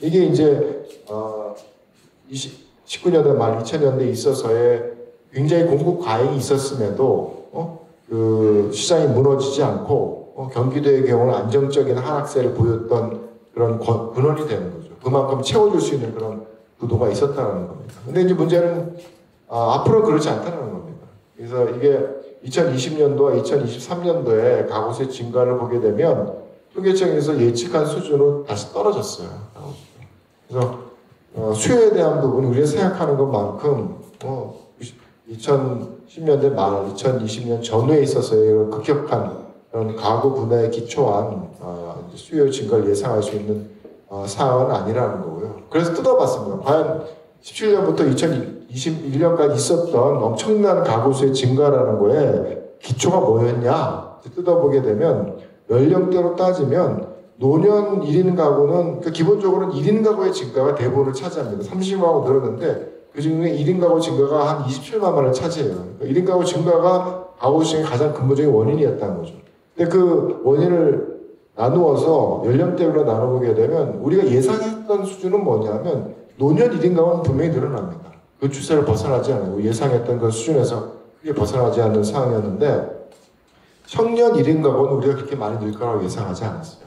이게 이제 19년대 말 2000년대에 있어서의 굉장히 공급 과잉이 있었음에도 그 시장이 무너지지 않고 경기도의 경우는 안정적인 하락세를 보였던 그런 근원이 되는 거죠. 그만큼 채워줄 수 있는 그런 구도가 있었다는 겁니다. 근데 이제 문제는 앞으로 그렇지 않다는 겁니다. 그래서 이게 2020년도와 2023년도에 가구세 증가를 보게 되면 통계청에서 예측한 수준으로 다시 떨어졌어요. 그래서 수요에 대한 부분 우리가 생각하는 것만큼 2010년대 말 2020년 전후에 있어서의 급격한 그런 가구 분야에 기초한 수요 증가를 예상할 수 있는 사항은 아니라는 거고요. 그래서 뜯어봤습니다. 과연 17년부터 2021년까지 있었던 엄청난 가구수의 증가라는 거에 기초가 뭐였냐 뜯어보게 되면 연령대로 따지면 노년 1인 가구는 기본적으로는 1인 가구의 증가가 대부분을 차지합니다. 30만 가구 늘었는데 그 중에 1인 가구 증가가 한 27만 원을 차지해요. 그러니까 1인 가구 증가가 가구 수의 가장 근본적인 원인이었다는 거죠. 근데 그 원인을 나누어서 연령대별로 나눠보게 되면 우리가 예상했던 수준은 뭐냐면 노년 1인 가구는 분명히 늘어납니다. 그 추세를 벗어나지 않아요. 예상했던 그 수준에서 크게 벗어나지 않는 상황이었는데 청년 1인 가구는 우리가 그렇게 많이 늘 거라고 예상하지 않았어요.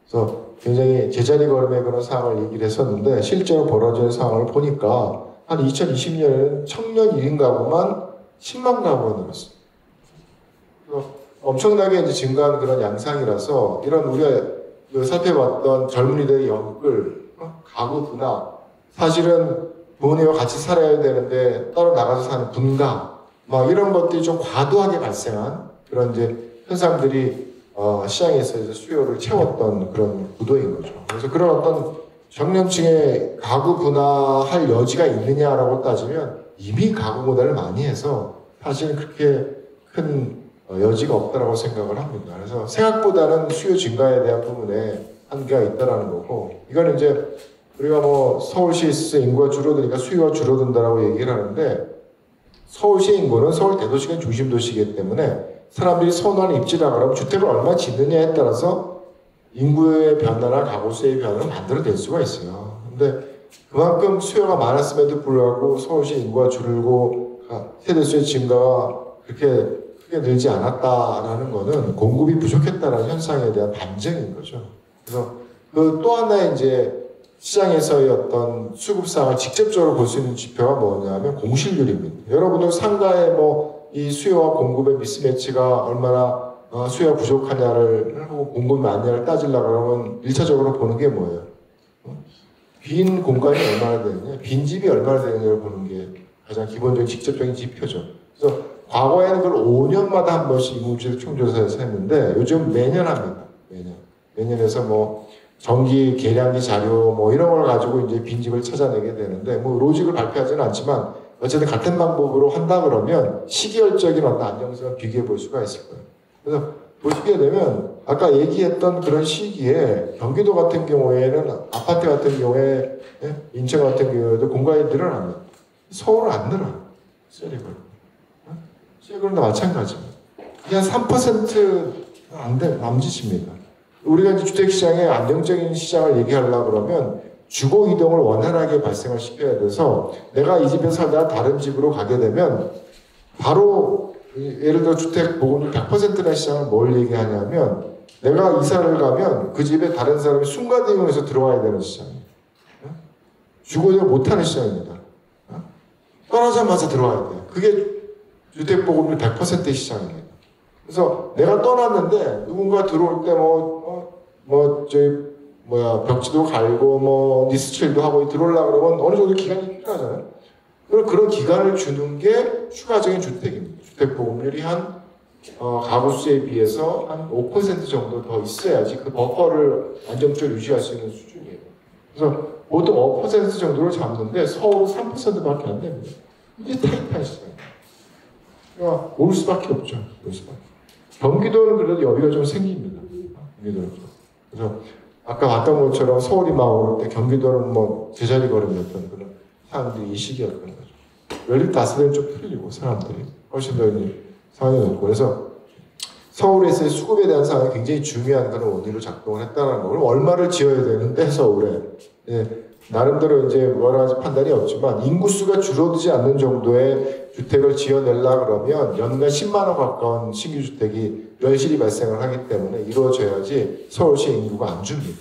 그래서 굉장히 제자리 걸음의 그런 상황을 얘기를 했었는데 실제로 벌어진 상황을 보니까 한 2020년에는 청년 1인 가구만 10만 가구가 늘었어요. 엄청나게 이제 증가한 그런 양상이라서 이런 우리가 살펴봤던 젊은이들의 연끌, 가구 분화, 사실은 부모님과 같이 살아야 되는데 따로 나가서 사는 분가, 막 이런 것들이 좀 과도하게 발생한 그런 이제 현상들이 시장에서 이제 수요를 채웠던 그런 구도인 거죠. 그래서 그런 어떤 청년층의 가구 분화할 여지가 있느냐라고 따지면 이미 가구 분화를 많이 해서 사실은 그렇게 큰 여지가 없다라고 생각을 합니다. 그래서 생각보다는 수요 증가에 대한 부분에 한계가 있다라는 거고, 이건 이제 우리가 뭐 서울시에 있어서 인구가 줄어드니까 수요가 줄어든다라고 얘기를 하는데, 서울시 인구는 서울 대도시가 중심 도시이기 때문에 사람들이 선호하는 입지라 그러면 주택을 얼마 짓느냐에 따라서 인구의 변화나 가구수의 변화를 만들어낼 수가 있어요. 근데 그만큼 수요가 많았음에도 불구하고 서울시 인구가 줄고 세대수의 증가가 그렇게 크게 늘지 않았다라는 것은 공급이 부족했다는 현상에 대한 반증인 거죠. 그래서 그 또 하나의 이제 시장에서의 어떤 수급상을 직접적으로 볼 수 있는 지표가 뭐냐면 공실률입니다. 여러분들 상가에 뭐 이 수요와 공급의 미스매치가 얼마나 수요가 부족하냐를 하고 공급이 많냐를 따지려고 그러면 1차적으로 보는 게 뭐예요? 빈 공간이 얼마나 되느냐, 빈집이 얼마나 되느냐를 보는 게 가장 기본적인 직접적인 지표죠. 그래서 과거에는 그걸 5년마다 한 번씩 인구주택 총조사에서 했는데 요즘 매년 합니다. 매년 해서 뭐 정기 계량기 자료 뭐 이런 걸 가지고 이제 빈집을 찾아내게 되는데 뭐 로직을 발표하지는 않지만 어쨌든 같은 방법으로 한다 그러면 시기열적인 어떤 안정성을 비교해 볼 수가 있을 거예요. 그래서 보시게 되면 아까 얘기했던 그런 시기에 경기도 같은 경우에는 아파트 같은 경우에 인천 같은 경우에도 공간이 늘어납니다. 서울은 안 늘어요. 세금도 마찬가지입니다. 그냥 3% 안 돼, 남짓입니다. 우리가 이제 주택시장의 안정적인 시장을 얘기하려고 그러면 주거 이동을 원활하게 발생을 시켜야 돼서 내가 이 집에 살다가 다른 집으로 가게 되면 바로 예를 들어 주택 보급률 100%의 시장을 뭘 얘기하냐면 내가 이사를 가면 그 집에 다른 사람이 순간이동해서 들어와야 되는 시장입니다. 주거 이동 못하는 시장입니다. 떠나자마자 들어와야 돼요. 그게 주택 보급률 100%의 시장입니다. 그래서 내가 떠났는데 누군가 들어올 때 벽지도 갈고 니스칠도 하고 들어오려고 그러면 어느 정도 기간이 필요하잖아요. 그런 기간을 주는 게 추가적인 주택입니다. 주택 보급률이 한 가구 수에 비해서 한 5% 정도 더 있어야지 그 버퍼를 안정적으로 유지할 수 있는 수준이에요. 그래서 보통 5% 정도를 잡는데 서울은 3%밖에 안 됩니다. 이게 타이트한 시장이에요. 그러니까 올 수밖에 없죠. 올 수밖에. 경기도는 그래도 여유가 좀 생깁니다. 경기도는 좀. 그래서 아까 봤던 것처럼 서울이 막 오를 때 경기도는 뭐 제자리 걸음이었던 그런 사람들이 이 시기였던 거죠. 열립 다스는 좀 풀리고 사람들이 훨씬 더 상황이 높고 그래서 서울에서의 수급에 대한 상황이 굉장히 중요한 그런 원인으로 작동을 했다는 거. 그럼 얼마를 지어야 되는데 서울에 나름대로 이제 여러 가지 판단이 없지만 인구수가 줄어들지 않는 정도의 주택을 지어내려 그러면 연간 10만 원 가까운 신규 주택이 연실이 발생을 하기 때문에 이루어져야지 서울시 인구가 안 줍니다.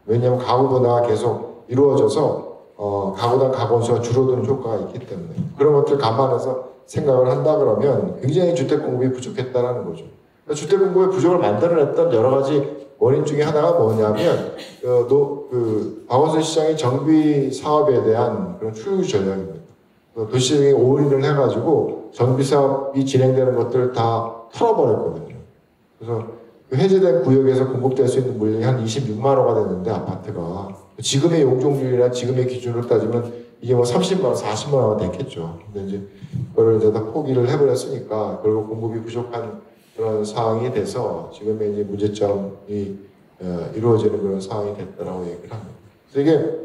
왜냐하면 가구 분화가 계속 이루어져서 가구당 가건수가 줄어드는 효과가 있기 때문에 그런 것들 감안해서 생각을 한다 그러면 굉장히 주택 공급이 부족했다라는 거죠. 그러니까 주택 공급의 부족을 만들어냈던 여러 가지 원인 중에 하나가 뭐냐면 박원순 시장의 정비 사업에 대한 그런 추후 전략입니다. 도시에 올인을 해가지고 정비 사업이 진행되는 것들을 다 털어버렸거든요. 그래서 그 해제된 구역에서 공급될 수 있는 물량이 한 26만 호가 됐는데 아파트가 지금의 용적률이나 지금의 기준으로 따지면 이게 뭐 30만 원, 40만 원가 됐겠죠. 근데 이제 그걸 이제 다 포기를 해버렸으니까 결국 공급이 부족한 그런 상황이 돼서 지금의 이제 문제점이 이루어지는 그런 상황이 됐다라고 얘기를 합니다. 그래서 이게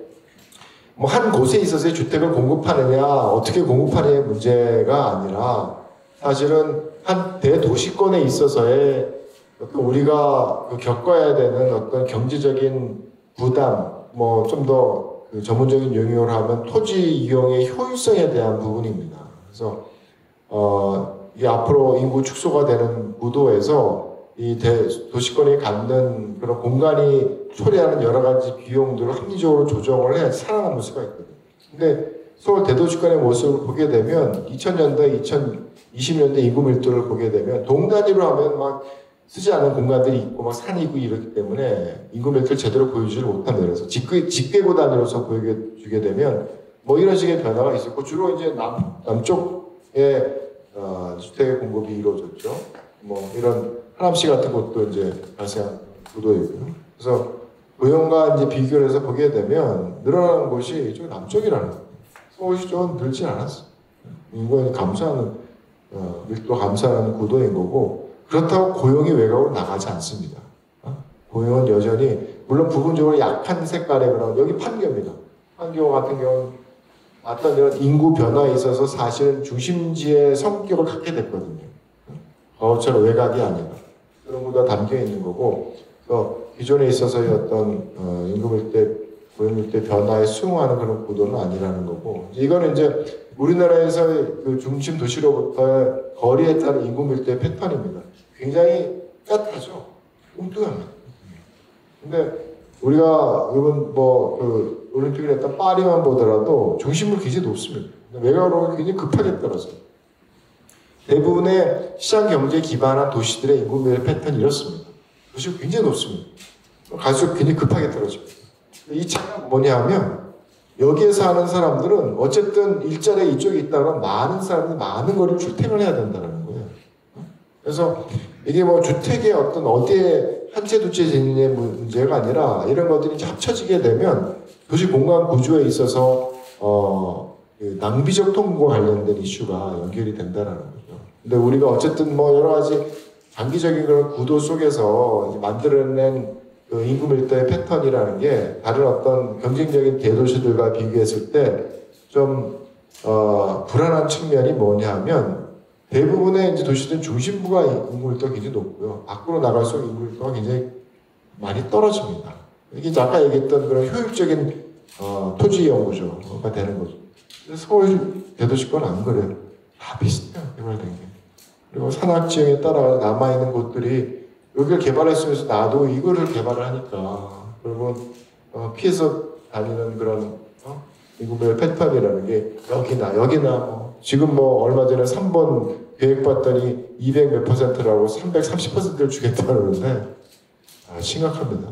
뭐 한 곳에 있어서의 주택을 공급하느냐 어떻게 공급하느냐의 문제가 아니라 사실은 한 대도시권에 있어서의 어떤 우리가 겪어야 되는 어떤 경제적인 부담, 뭐 좀 더 그 전문적인 용어로 하면 토지 이용의 효율성에 대한 부분입니다. 그래서 이게 앞으로 인구 축소가 되는 구도에서 이 도시권이 갖는 그런 공간이 초래하는 여러 가지 비용들을 합리적으로 조정을 해야지 살아남을 수가 있거든요. 근데 서울 대도시권의 모습을 보게 되면 2000년대, 2020년대 인구 밀도를 보게 되면 동 단위로 하면 막 쓰지 않은 공간들이 있고 막 산이 있고 이러기 때문에 인구 밀도를 제대로 보여주지 못합니다. 그래서 직계고 단위로서 보여주게 되면 뭐 이런 식의 변화가 있었고 주로 이제 남쪽에 주택의 공급이 이루어졌죠. 뭐 이런 하남시 같은 곳도 이제 발생한 구도이고요. 그래서 고용과 이제 비교를 해서 보게 되면 늘어나는 곳이 좀 남쪽이라는 거예요. 서울시 쪽은 늘지 않았어요. 인구가 감소하는 밀도 감소하는 구도인 거고 그렇다고 고용이 외곽으로 나가지 않습니다. 고용은 여전히 물론 부분적으로 약한 색깔의 그런 여기 판교입니다. 판교 같은 경우는 어떤 이런 인구 변화에 있어서 사실은 중심지의 성격을 갖게 됐거든요. 거처럼 외곽이 아니라 그런 거가 담겨 있는 거고, 그래서 기존에 있어서의 어떤 인구 밀대, 고용 밀대 변화에 수용하는 그런 구도는 아니라는 거고, 이거는 이제 우리나라에서의 그 중심 도시로부터의 거리에 따른 인구 밀대 패턴입니다. 굉장히 얕하죠. 뚱뚱합니다. 근데 우리가 이번 그 올림픽을 했던 파리만 보더라도 중심은 굉장히 높습니다. 외곽으로 굉장히 급하게 떨어져요. 대부분의 시장 경제에 기반한 도시들의 인구 밀대 패턴이 이렇습니다. 도시가 굉장히 높습니다. 갈수록 굉장히 급하게 떨어집니다. 이 차이가 뭐냐 하면 여기에 사는 사람들은 어쨌든 일자리가 이쪽에 있다 그러면 많은 사람들이 많은 거리를 출퇴근을 해야 된다는 거예요. 그래서 이게 뭐 주택의 어떤 어디에 한 채 두 채 짓느냐의 문제가 아니라 이런 것들이 이제 합쳐지게 되면 도시 공간 구조에 있어서 그 낭비적 통과 관련된 이슈가 연결이 된다는 거죠. 근데 우리가 어쨌든 뭐 여러 가지 장기적인 그런 구도 속에서 이제 만들어낸 그 인구 밀도의 패턴이라는 게 다른 어떤 경쟁적인 대도시들과 비교했을 때 좀 불안한 측면이 뭐냐 하면 대부분의 이제 도시들 중심부가 인구 밀도가 굉장히 높고요. 밖으로 나갈수록 인구 밀도가 굉장히 많이 떨어집니다. 이게 아까 얘기했던 그런 효율적인 토지 이용 구조가 되는 거죠. 근데 서울 대도시권 안 그래요. 다 비슷해요. 개발된 게. 그리고 산악지형에 따라 남아있는 곳들이 여기를 개발했으면서 나도 이거를 개발을 하니까 그러면 피해서 다니는 그런 인구별 패턴이라는 게 여기나 뭐 지금 뭐 얼마 전에 3번 계획 봤더니 200 몇 %라고 330%를 주겠다 그러는데 심각합니다.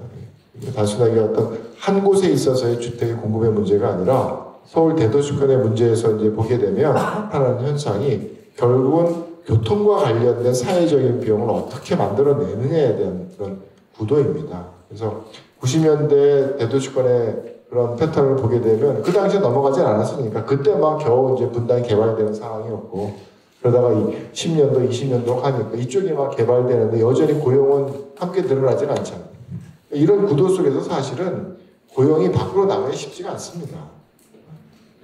이게 단순하게 어떤 한 곳에 있어서의 주택의 공급의 문제가 아니라 서울 대도시권의 문제에서 이제 보게 되면 나타나는 현상이 결국은 교통과 관련된 사회적인 비용을 어떻게 만들어내느냐에 대한 그런 구도입니다. 그래서 90년대 대도시권의 그런 패턴을 보게 되면 그 당시에 넘어가진 않았으니까 그때만 겨우 이제 분당이 개발되는 상황이었고 그러다가 10년도, 20년도 하니까 이쪽이 막 개발되는데 여전히 고용은 함께 늘어나진 않잖아요. 이런 구도 속에서 사실은 고용이 밖으로 나가기 쉽지가 않습니다.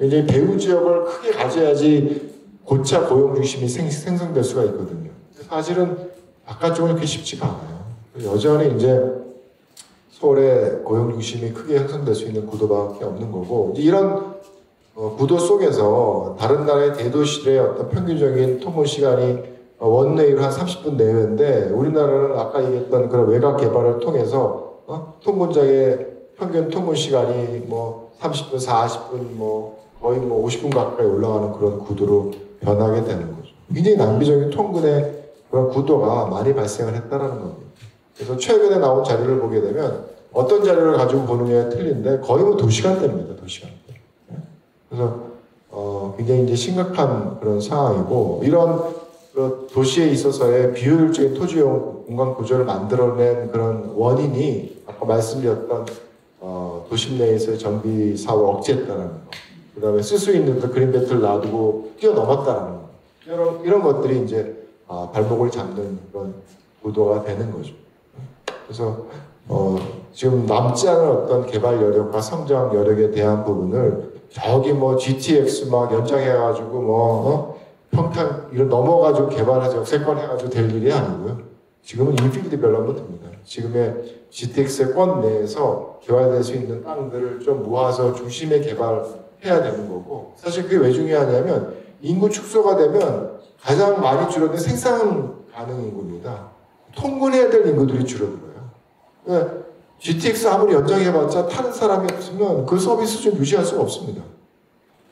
이제 배후 지역을 크게 가져야지 고차 고용 중심이 생성될 수가 있거든요. 사실은 바깥쪽은 그렇게 쉽지가 않아요. 여전히 이제 서울의 고용 중심이 크게 형성될 수 있는 구도밖에 없는 거고 이런 구도 속에서 다른 나라의 대도시들의 어떤 평균적인 통근 시간이 원웨이로 한 30분 내외인데 우리나라는 아까 얘기했던 그런 외곽 개발을 통해서 통근장의 평균 통근 시간이 뭐 30분, 40분, 뭐 거의 뭐 50분 가까이 올라가는 그런 구도로 변하게 되는 거죠. 굉장히 낭비적인 통근의 그런 구도가 많이 발생을 했다라는 겁니다. 그래서 최근에 나온 자료를 보게 되면 어떤 자료를 가지고 보느냐에 틀린데 거의 뭐 2시간대입니다. 2시간대. 그래서 굉장히 이제 심각한 그런 상황이고 이런 그 도시에 있어서의 비효율적인 토지용 공간 구조를 만들어낸 그런 원인이 아까 말씀드렸던 도심 내에서의 정비 사업을 억제했다는 거. 그 다음에 쓸 수 있는 그린벨트를 놔두고 뛰어넘었다는 거. 이런 것들이 이제 발목을 잡는 그런 구도가 되는 거죠. 그래서 지금 남지 않은 어떤 개발 여력과 성장 여력에 대한 부분을 저기 뭐 GTX 막 연장해가지고 평탄 이런 넘어가지고 개발해서 역세권 해가지고 될 일이 아니고요. 지금은 인필드 디벨롭먼트입니다. 지금의 GTX의 권 내에서 개발될 수 있는 땅들을 좀 모아서 중심에 개발해야 되는 거고 사실 그게 왜 중요하냐면 인구 축소가 되면 가장 많이 줄어든 생산 가능 인구입니다. 통근해야 될 인구들이 줄어들어요. 그러니까 GTX 아무리 연장해봤자 타는 사람이 없으면 그 서비스 좀 유지할 수가 없습니다.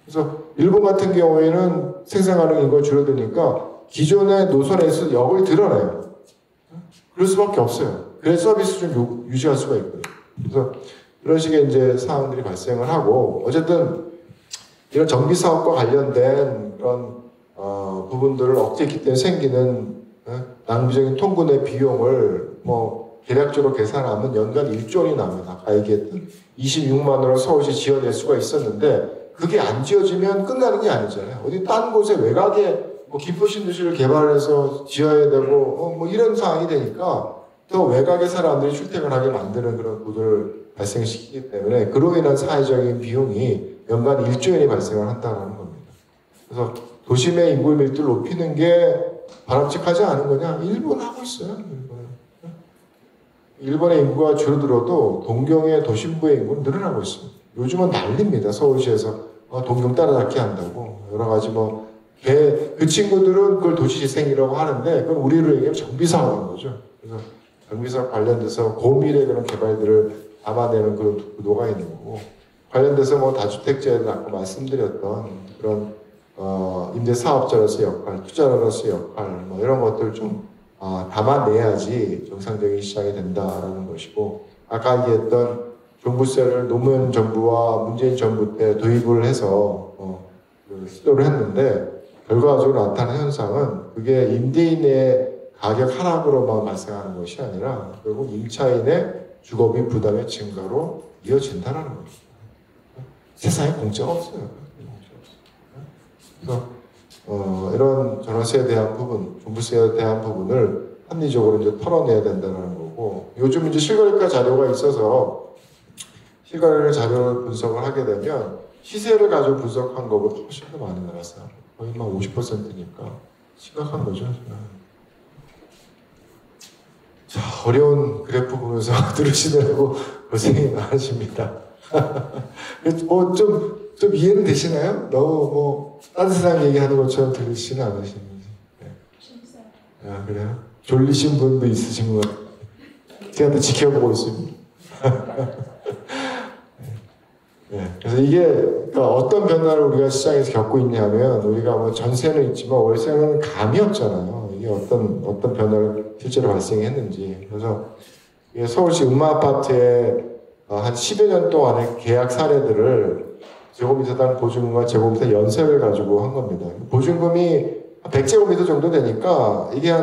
그래서 일본 같은 경우에는 생산 가능 인구가 줄어드니까 기존의 노선에서 역을 드러내요. 그럴 수밖에 없어요. 그래서 서비스 좀 유지할 수가 있거든요. 그래서 이런 식의 이제 상황들이 발생을 하고 어쨌든 이런 정비 사업과 관련된 그런 부분들을 억제했기 때문에 생기는 낭비적인 통근의 비용을 대략적으로 계산하면 연간 1조 원이 납니다. 아까 얘기했던 26만 원을 서울시 지어낼 수가 있었는데 그게 안 지어지면 끝나는 게 아니잖아요. 어디 딴 곳에 외곽에 김포 신도시를 개발해서 지어야 되고 이런 상황이 되니까 또 외곽의 사람들이 출퇴근을 하게 만드는 그런 구도를 발생시키기 때문에 그로 인한 사회적인 비용이 연간 1조 원이 발생을 한다는 겁니다. 그래서 도심의 인구 밀도를 높이는 게 바람직하지 않은 거냐? 일본 하고 있어요. 일본의 인구가 줄어들어도 동경의 도심부의 인구는 늘어나고 있습니다. 요즘은 난립니다. 서울시에서 동경 따라잡기 한다고 여러 가지 그 친구들은 그걸 도시재생이라고 하는데 그건 우리로 얘기하면 정비사업인 거죠. 그래서 정비사업 관련돼서 고밀의 그런 개발들을 담아내는 그런 구도가 있는 거고 관련돼서 다주택자에도 아까 말씀드렸던 그런 임대사업자로서의 역할, 투자자로서의 역할 이런 것들 좀 담아내야지 정상적인 시장이 된다라는 것이고 아까 얘기했던 종부세를 노무현 정부와 문재인 정부 때 도입을 해서 시도를 했는데 결과적으로 나타난 현상은 그게 임대인의 가격 하락으로만 발생하는 것이 아니라 결국 임차인의 주거비 부담의 증가로 이어진다는 겁니다. 세상에 공짜가 없어요. 그래서 이런 전월세에 대한 부분, 종부세에 대한 부분을 합리적으로 이제 털어내야 된다는 거고 요즘 이제 실거래가 자료가 있어서 실거래 자료를 분석을 하게 되면 시세를 가지고 분석한 것보다 훨씬 더 많이 나왔어요. 거의 50%니까 심각한 거죠. 자, 어려운 그래프 보면서 들으시느라고 고생이 많으십니다. 좀 이해는 되시나요? 너무 딴 세상 얘기하는 것처럼 들리시는 않으시는지. 네. 그래요? 졸리신 분도 있으신 것 같아요. 제가 또 지켜보고 있습니다. 네. 그래서 이게 그러니까 어떤 변화를 우리가 시장에서 겪고 있냐면 우리가 전세는 있지만 월세는 감이 없잖아요. 이게 어떤 변화를 실제로 발생했는지. 그래서 서울시 음마아파트에 한 10여 년 동안의 계약 사례들을 제곱미터당 보증금과 제곱미터 연세를 가지고 한 겁니다. 보증금이 100제곱미터 정도 되니까 이게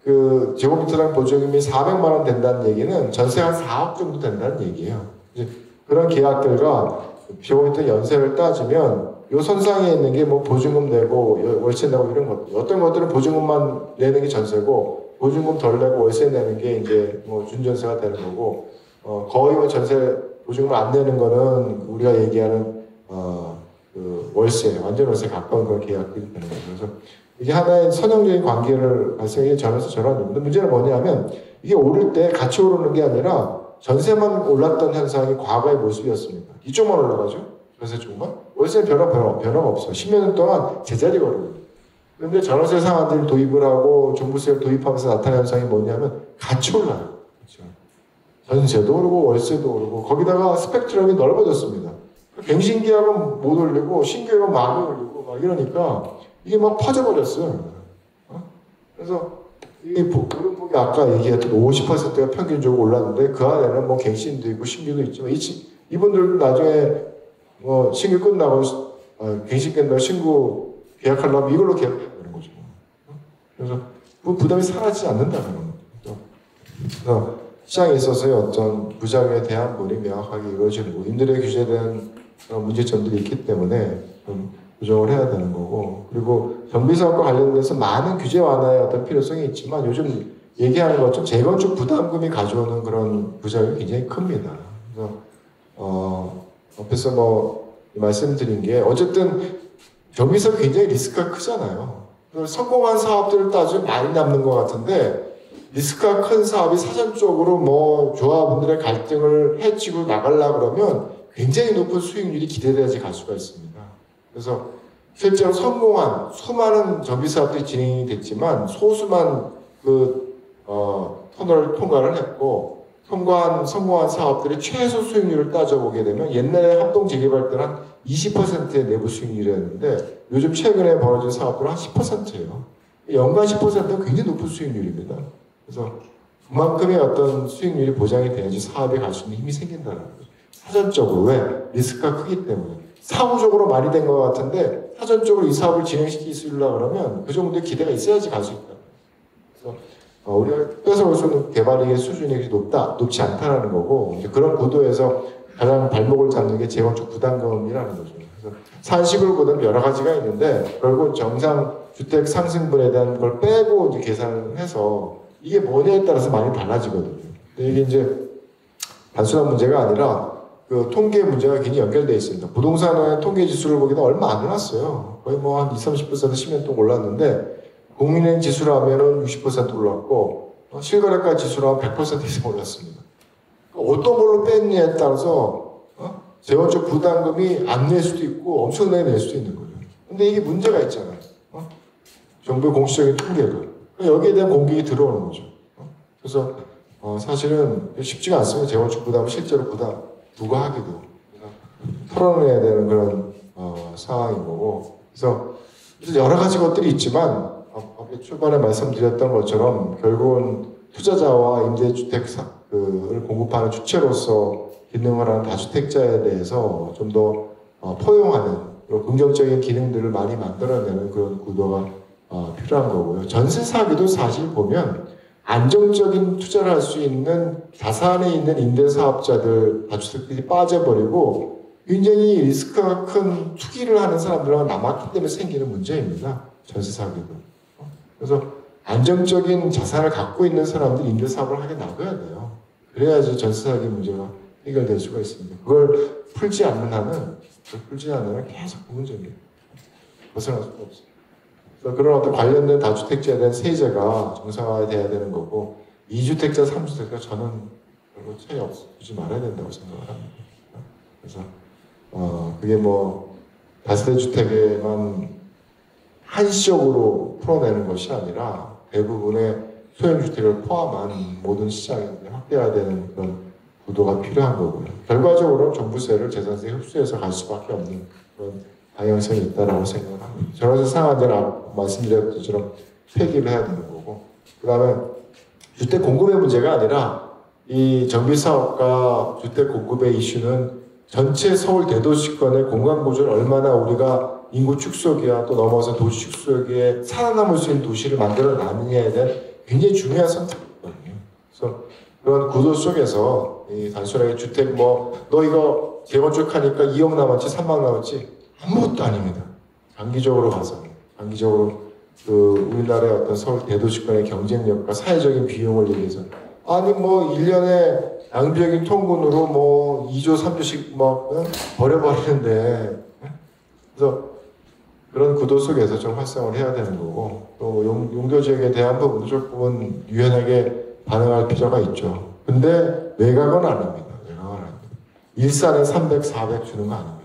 그 제곱미터당 보증금이 400만 원 된다는 얘기는 전세 한 4억 정도 된다는 얘기예요. 이제 그런 계약들과 제곱미터 연세를 따지면 요 선상에 있는 게 뭐 보증금 내고 월세 내고 이런 것들. 어떤 것들은 보증금만 내는 게 전세고 보증금 덜 내고 월세 내는 게 이제 뭐 준전세가 되는 거고 거의 뭐 전세 보증금 안 내는 거는 우리가 얘기하는 그 월세 완전 월세 가까운 그런 계약들이 되는 거죠. 그래서 이게 하나의 선형적인 관계를 발생해 전에서 저런 근데 문제는 뭐냐면 이게 오를 때 같이 오르는 게 아니라 전세만 올랐던 현상이 과거의 모습이었습니다. 이쪽만 올라가죠. 전세 쪽만. 월세는 변화가 없어. 10몇 년 동안 제자리가 오르고. 그런데 전월세 상한제를 도입을 하고 종부세를 도입하면서 나타난 현상이 뭐냐면 같이 올라요. 그렇죠? 전세도 오르고 월세도 오르고 거기다가 스펙트럼이 넓어졌습니다. 갱신계약은 못 올리고 신계약은 많이 올리고 막 이러니까 이게 막 퍼져버렸어요. 그래서 이 오름폭이 아까 얘기했던 50%가 평균적으로 올랐는데 그 안에는 뭐 갱신도 있고 신규도 있지만 이분들도 나중에 뭐 신규 끝나고 갱신 끝나고 신규 계약하려면 이걸로 계약해야 되는 거죠. 그래서 그 부담이 사라지지 않는다는 거죠. 그래서 시장에 있어서의 어떤 부작용에 대한 분이 명확하게 이루어지는 거고 임대료에 규제된 그런 문제점들이 있기 때문에 좀 조정을 해야 되는 거고 그리고 정비사업과 관련돼서 많은 규제 완화의 어떤 필요성이 있지만 요즘 얘기하는 것처럼 재건축 부담금이 가져오는 그런 부작용이 굉장히 큽니다. 그래서 앞에서 뭐 말씀드린 게 어쨌든 정비사업 굉장히 리스크가 크잖아요. 성공한 사업들을 따지면 많이 남는 것 같은데 리스크가 큰 사업이 사전적으로 뭐 조합원들의 갈등을 해치고 나가려고 그러면 굉장히 높은 수익률이 기대돼야지 갈 수가 있습니다. 그래서 실제로 성공한 수많은 정비사업들이 진행이 됐지만 소수만 터널을 통과를 했고 성공한 사업들의 최소 수익률을 따져보게 되면 옛날에 합동재개발 때는 한 20%의 내부 수익률이었는데 요즘 최근에 벌어진 사업들은 한 10%예요. 연간 10%는 굉장히 높은 수익률입니다. 그래서 그만큼의 어떤 수익률이 보장이 돼야지 사업에 갈 수 있는 힘이 생긴다는 거죠. 사전적으로 왜? 리스크가 크기 때문에. 사후적으로 많이 된 것 같은데 사전적으로 이 사업을 진행시키려고 그러면 그 정도의 기대가 있어야지 갈 수 있다. 그래서 우리가 뺏어 올 수 있는 개발의 수준이 높지 않다는 거고 이제 그런 구도에서 가장 발목을 잡는 게 재건축 부담금이라는 거죠. 그래서 산시골보다는 여러 가지가 있는데 결국 정상 주택 상승분에 대한 걸 빼고 이제 계산을 해서 이게 뭐냐에 따라서 많이 달라지거든요. 근데 이게 이제 단순한 문제가 아니라 그 통계 문제가 굉장히 연결되어 있습니다. 부동산의 통계 지수를 보기에는 얼마 안 올랐어요. 거의 뭐 한 20, 30% 10년 동안 올랐는데 국민은행 지수로 하면은 60% 올랐고 실거래가 지수로 하면 100% 이상 올랐습니다. 어떤 걸로 뺐냐에 따라서 재건축 부담금이 안 낼 수도 있고 엄청나게 낼 수도 있는 거예요. 근데 이게 문제가 있잖아요. 정부의 공식적인 통계가. 여기에 대한 공격이 들어오는 거죠. 그래서 사실은 쉽지가 않습니다. 재건축 부담을 실제로 누가 하기도. 털어내야 되는 그런 상황인 거고. 그래서 여러 가지 것들이 있지만 초반에 말씀드렸던 것처럼 결국은 투자자와 임대주택을 공급하는 주체로서 기능을 하는 다주택자에 대해서 좀 더 포용하는 그리고 긍정적인 기능들을 많이 만들어내는 그런 구도가 필요한 거고요. 전세 사기도 사실 보면 안정적인 투자를 할 수 있는 자산에 있는 임대사업자들 다주택들이 빠져버리고 굉장히 리스크가 큰 투기를 하는 사람들만 남았기 때문에 생기는 문제입니다. 전세 사기도. 그래서 안정적인 자산을 갖고 있는 사람들이 임대사업을 하게 놔둬야 돼요. 그래야지 전세 사기 문제가 해결될 수가 있습니다. 그걸 풀지 않는 한은 계속 그 문제입니다. 벗어날 수가 없어요. 그래서 그런 어떤 관련된 다주택자에 대한 세제가 정상화돼야 되는 거고 2주택자, 3주택자 저는 별로 차이 없지 말아야 된다고 생각을 합니다. 그래서 그게 뭐 다세대 주택에만 한시적으로 풀어내는 것이 아니라 대부분의 소형주택을 포함한 모든 시장에 확대해야 되는 그런 구도가 필요한 거고요. 결과적으로 종부세를 재산세 흡수해서 갈 수밖에 없는 그런 방향성이 있다라고 생각을 합니다. 전월세 상한제는 말씀드렸던 것처럼 폐기를 해야 되는 거고 그 다음에 주택 공급의 문제가 아니라 이 정비사업과 주택 공급의 이슈는 전체 서울 대도시권의 공간 구조를 얼마나 우리가 인구 축소기와 또 넘어서 도시 축소기에 살아남을 수 있는 도시를 만들어 나느냐에 대한 굉장히 중요한 선택이거든요. 그래서 그런 구도 속에서 이 단순하게 주택 너 이거 재건축하니까 2억 남았지 3억 남았지 아무것도 아닙니다. 장기적으로 봐서 우리나라의 어떤 서울 대도시권의 경쟁력과 사회적인 비용을 위해서 아니 1년에 양비적인 통분으로 2조 3조씩 버려버리는데 그래서 그런 구도 속에서 좀 활성화를 해야 되는 거고 또 용도 지역에 대한 부분도 조금은 유연하게 반응할 필요가 있죠. 근데 외곽은 아닙니다. 일산에 300, 400 주는 거 아닙니다.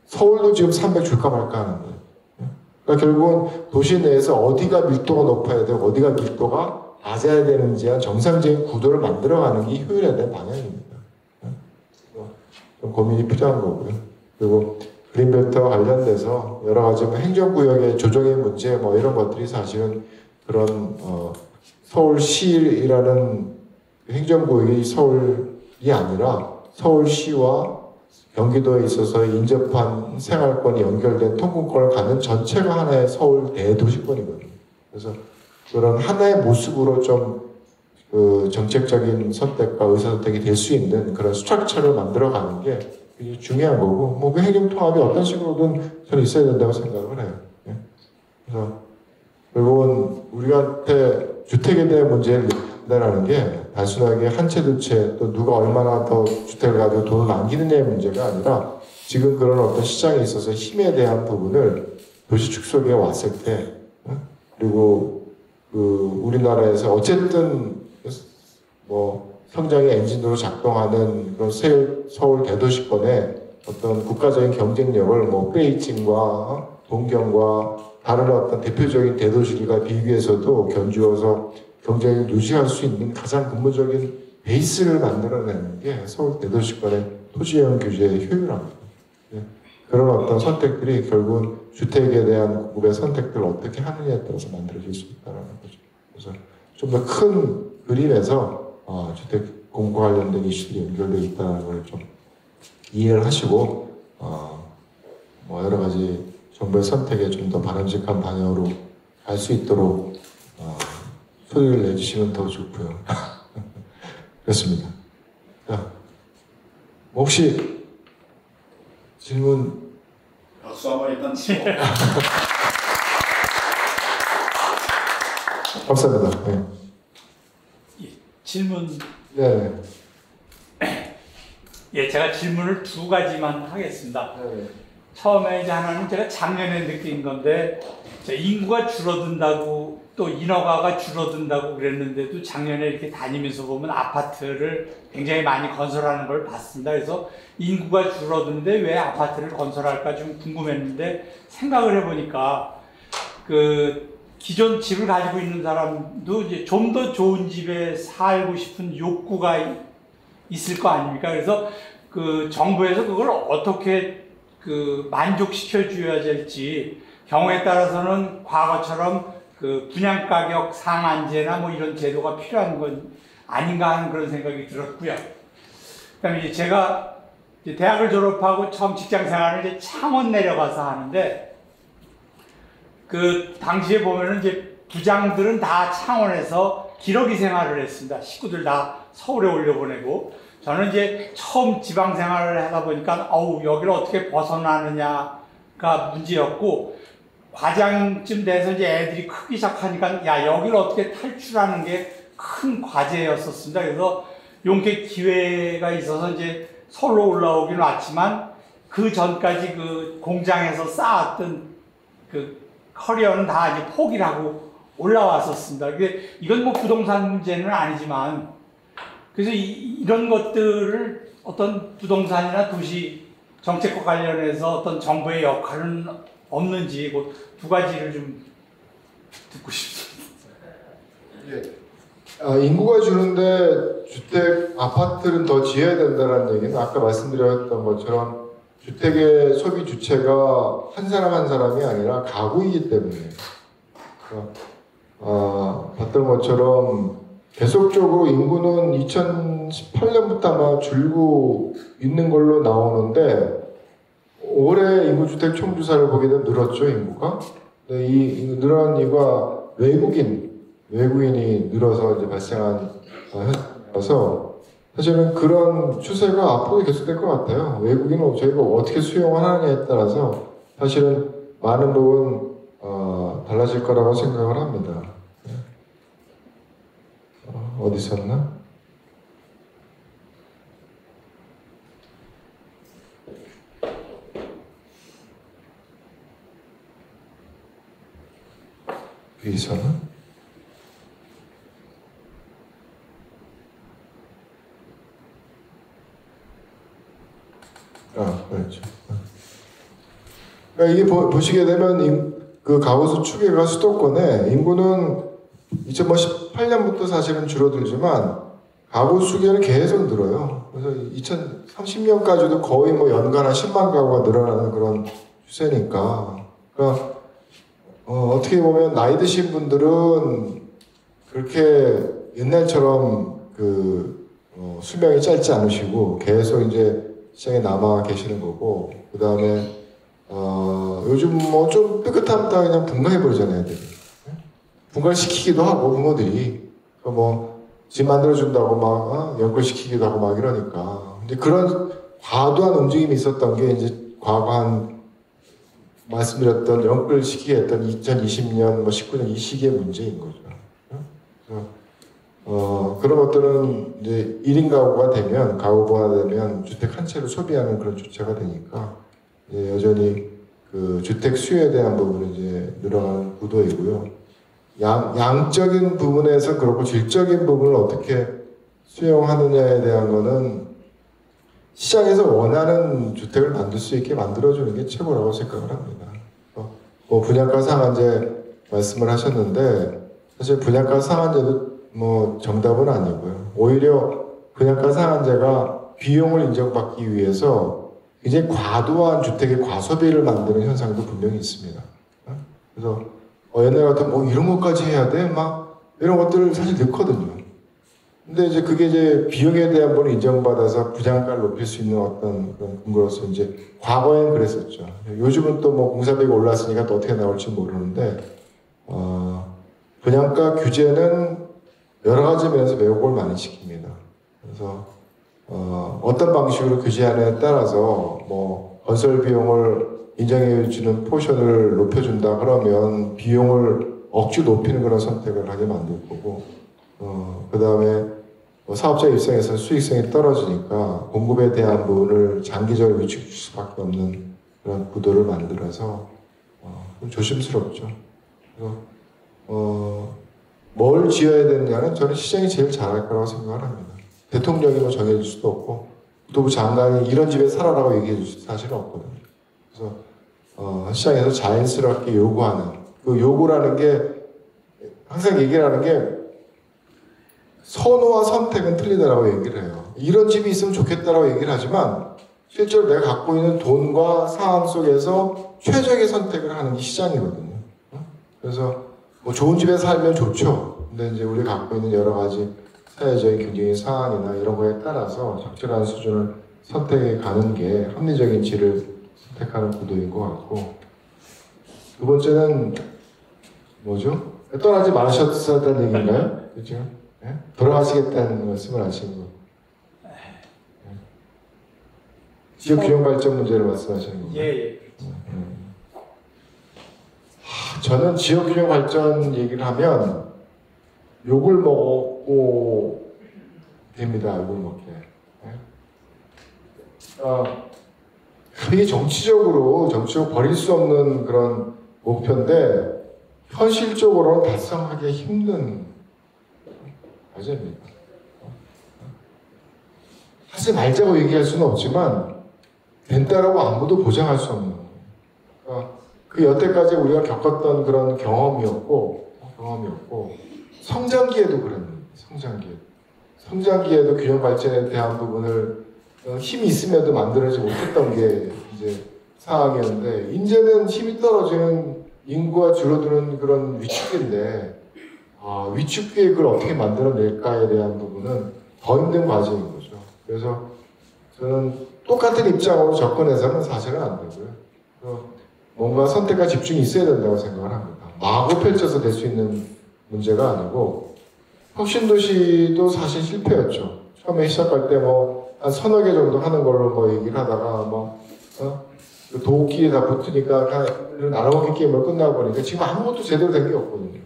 서울도 지금 300 줄까 말까 하는 거예요. 그러니까 결국은 도시 내에서 어디가 밀도가 높아야 되고 어디가 밀도가 낮아야 되는지 한 정상적인 구도를 만들어가는 게 효율에 대한 방향입니다. 좀 고민이 필요한 거고요. 그리고 그린벨트와 관련돼서 여러 가지 행정구역의 조정의 문제 이런 것들이 사실은 그런 서울시라는 행정구역이 서울이 아니라 서울시와 경기도에 있어서 인접한 생활권이 연결된 통근권을 갖는 전체가 하나의 서울 대도시권이거든요. 그래서 그런 하나의 모습으로 좀 정책적인 선택과 의사선택이 될 수 있는 그런 스트럭처를 만들어가는 게 굉장히 중요한 거고 그 행정 통합이 어떤 식으로든 저는 있어야 된다고 생각을 해요. 그래서 결국은 우리한테 주택에 대한 문제를 내라는 게 단순하게 한 채 두 채 또 누가 얼마나 더 주택을 가지고 돈을 남기느냐의 문제가 아니라 지금 그런 어떤 시장에 있어서 힘에 대한 부분을 도시 축소기에 왔을 때 그리고 우리나라에서 어쨌든 성장의 엔진으로 작동하는 그런 서울 대도시권의 어떤 국가적인 경쟁력을 베이징과 동경과 다른 어떤 대표적인 대도시들과 비교해서도 견주어서 경쟁을 유지할 수 있는 가장 근본적인 베이스를 만들어내는 게 서울 대도시권의 토지형 규제의 효율화입니다. 그런 어떤 선택들이 결국은 주택에 대한 공급의 선택들을 어떻게 하느냐에 따라서 만들어질 수 있다는 거죠. 그래서 좀 더 큰 그림에서 주택 공급과 관련된 이슈들이 연결되어 있다는 걸 좀 이해를 하시고 여러 가지 정부의 선택에 좀 더 바람직한 방향으로 갈 수 있도록 소리를 내주시면 더 좋고요. 그렇습니다. 자, 혹시 질문? 박수 한번 일단 치고. 감사합니다. 네. 질문. 네. 예, 제가 질문을 두 가지만 하겠습니다. 네. 처음에 이제 하나는 제가 작년에 느낀 건데, 인구가 줄어든다고 또 인허가가 줄어든다고 그랬는데도 작년에 이렇게 다니면서 보면 아파트를 굉장히 많이 건설하는 걸 봤습니다. 그래서 인구가 줄어드는데 왜 아파트를 건설할까 좀 궁금했는데 생각을 해보니까 기존 집을 가지고 있는 사람도 이제 좀 더 좋은 집에 살고 싶은 욕구가 있을 거 아닙니까? 그래서 정부에서 그걸 어떻게 만족시켜 줘야 될지 경우에 따라서는 과거처럼 분양가격 상한제나 이런 제도가 필요한 건 아닌가 하는 그런 생각이 들었고요. 그 다음에 이제 제가 대학을 졸업하고 처음 직장 생활을 이제 창원 내려가서 하는데, 당시에 보면은 이제 부장들은 다 창원에서 기러기 생활을 했습니다. 식구들 다 서울에 올려보내고, 저는 이제 처음 지방 생활을 하다 보니까, 여기를 어떻게 벗어나느냐가 문제였고, 과장쯤 돼서 이제 애들이 크기 시작하니까, 여기를 어떻게 탈출하는 게 큰 과제였었습니다. 그래서 용케 기회가 있어서 이제 서울로 올라오긴 왔지만, 그 전까지 공장에서 쌓았던 커리어는 다 이제 포기를 하고 올라왔었습니다. 이건 부동산 문제는 아니지만, 그래서 이런 것들을 어떤 부동산이나 도시 정책과 관련해서 어떤 정부의 역할은 없는지 두 가지를 좀 듣고 싶습니다. 예. 인구가 줄는데 주택, 아파트는 더 지어야 된다는 얘기는 아까 말씀드렸던 것처럼 주택의 소비 주체가 한 사람 한 사람이 아니라 가구이기 때문에 봤던 것처럼 계속적으로 인구는 2018년부터 아마 줄고 있는 걸로 나오는데 올해 인구주택 총주사를 보게 되면 늘었죠, 인구가. 근데 이 늘어난 이유가 외국인이 늘어서 이제 발생한 현상이라서 사실은 그런 추세가 앞으로 계속될 것 같아요. 외국인은 저희가 어떻게 수용하느냐에 따라서 사실은 많은 부분 달라질 거라고 생각을 합니다. 어디 있었나? 여기 있었나? 그렇죠. 그러니까 이게 보시게 되면 그 가구수 추계가 수도권에 인구는 2018년부터 사실은 줄어들지만 가구 수계는 계속 늘어요. 그래서 2030년까지도 거의 뭐 연간 한 10만 가구가 늘어나는 그런 추세니까. 그러니까 어떻게 보면 나이 드신 분들은 그렇게 옛날처럼 수명이 짧지 않으시고 계속 이제 시장에 남아 계시는 거고, 그 다음에 요즘 뭐 좀 삐끗하면 다 그냥 분가해버리잖아요, 애들이. 분가를 시키기도 하고, 부모들이. 뭐, 집 만들어준다고 막, 연끌시키기도 하고 막 이러니까. 근데 그런 과도한 움직임이 있었던 게 이제 과거 말씀드렸던 연끌시키게 했던 2020년, 뭐 19년 이 시기의 문제인 거죠. 그런 것들은 이제 1인 가구가 되면, 가구가 되면 주택 한 채를 소비하는 그런 주체가 되니까, 여전히 그 주택 수요에 대한 부분은 이제 늘어나는 구도이고요. 양적인 부분에서 그렇고 질적인 부분을 어떻게 수용하느냐에 대한 거는 시장에서 원하는 주택을 만들 수 있게 만들어주는 게 최고라고 생각을 합니다. 뭐 분양가 상한제 말씀을 하셨는데 사실 분양가 상한제도 뭐 정답은 아니고요. 오히려 분양가 상한제가 비용을 인정받기 위해서 굉장히 과도한 주택의 과소비를 만드는 현상도 분명히 있습니다. 그래서 옛날 같으면 이런 것까지 해야 돼? 막 이런 것들을 사실 넣거든요. 근데 이제 그게 이제 비용에 대한 부분을 인정받아서 분양가를 높일 수 있는 어떤 그런 근거로서 이제 과거엔 그랬었죠. 요즘은 또 뭐 공사비가 올랐으니까 또 어떻게 나올지 모르는데 분양가 규제는 여러 가지 면에서 매혹을 많이 시킵니다. 그래서 어떤 방식으로 규제하느냐에 따라서 뭐 건설 비용을 인정해주는 포션을 높여준다 그러면 비용을 억지 높이는 그런 선택을 하게 만들 거고, 그 다음에 사업자 입장에서 수익성이 떨어지니까 공급에 대한 부분을 장기적으로 위축 줄 수밖에 없는 그런 구도를 만들어서 좀 조심스럽죠. 그래서 뭘 지어야 되느냐는 저는 시장이 제일 잘할 거라고 생각을 합니다. 대통령이 뭐 정해줄 수도 없고 국토부 장관이 이런 집에 살아라고 얘기해 줄 수 사실은 없거든요. 그래서 시장에서 자연스럽게 요구하는 그 요구라는 게 항상 얘기를 하는 게 선호와 선택은 틀리다라고 얘기를 해요. 이런 집이 있으면 좋겠다라고 얘기를 하지만 실제로 내가 갖고 있는 돈과 상황 속에서 최적의 선택을 하는 게 시장이거든요. 그래서 뭐 좋은 집에 살면 좋죠. 근데 이제 우리가 갖고 있는 여러 가지 사회적인 경쟁의 상황이나 이런 거에 따라서 적절한 수준을 선택해 가는 게 합리적인 질을 선택하는 구도인 것 같고, 두 번째는 뭐죠? 떠나지 마셨다는 얘기인가요? 그죠? 네? 돌아가시겠다는 말씀을 하시는 거. 지역 균형 발전 문제를 말씀하시는 건가요? 예. 저는 지역 균형 발전 얘기를 하면 욕을 먹고 됩니다. 욕을 먹게. 이게 정치적으로 버릴 수 없는 그런 목표인데 현실적으로는 달성하기 힘든 과제입니다. 하지 말자고 얘기할 수는 없지만 된다라고 아무도 보장할 수 없는 그 여태까지 우리가 겪었던 그런 경험이었고 성장기에도 그랬는데 성장기에도 균형 발전에 대한 부분을 힘이 있음에도 만들어지지 못했던 게 이제 상황이었는데 이제는 힘이 떨어지는 인구가 줄어드는 그런 위축기인데 위축기에 그걸 어떻게 만들어낼까에 대한 부분은 더 힘든 과제인 거죠. 그래서 저는 똑같은 입장으로 접근해서는 사실은 안 되고요. 뭔가 선택과 집중이 있어야 된다고 생각을 합니다. 마구 펼쳐서 될 수 있는 문제가 아니고 혁신도시도 사실 실패였죠. 처음에 시작할 때 뭐 한 서너 개 정도 하는 걸로 뭐 얘기를 하다가 그 도끼에 다 붙으니까 나눠먹기 게임을 끝나고 보니까 지금 아무것도 제대로 된 게 없거든요.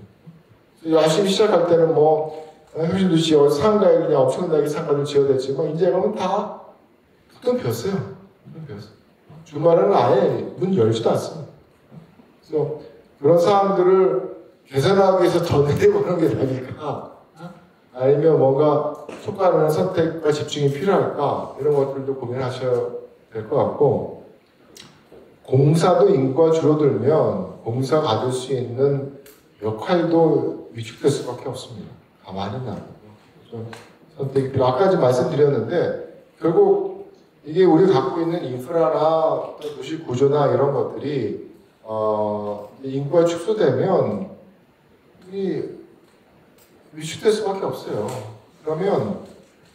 열심히 시작할 때는 뭐 혁신도시 상가에 그냥 엄청나게 상가를 지어댔지만 이제 가면 다 텅 비었어요. 주말에는 아예 문 열지도 않습니다. 그래서 그런 사람들을 개선하기 위해서 더 내려보는 게 나니까 아니면 뭔가 속하는 선택과 집중이 필요할까 이런 것들도 고민하셔야 될 것 같고 공사도 인구가 줄어들면 공사 받을 수 있는 역할도 위축될 수밖에 없습니다. 가만히 놔두고 선택이 필요. 아까 말씀드렸는데 결국 이게 우리 갖고 있는 인프라나 도시 구조나 이런 것들이 인구가 축소되면 위축될 수밖에 없어요. 그러면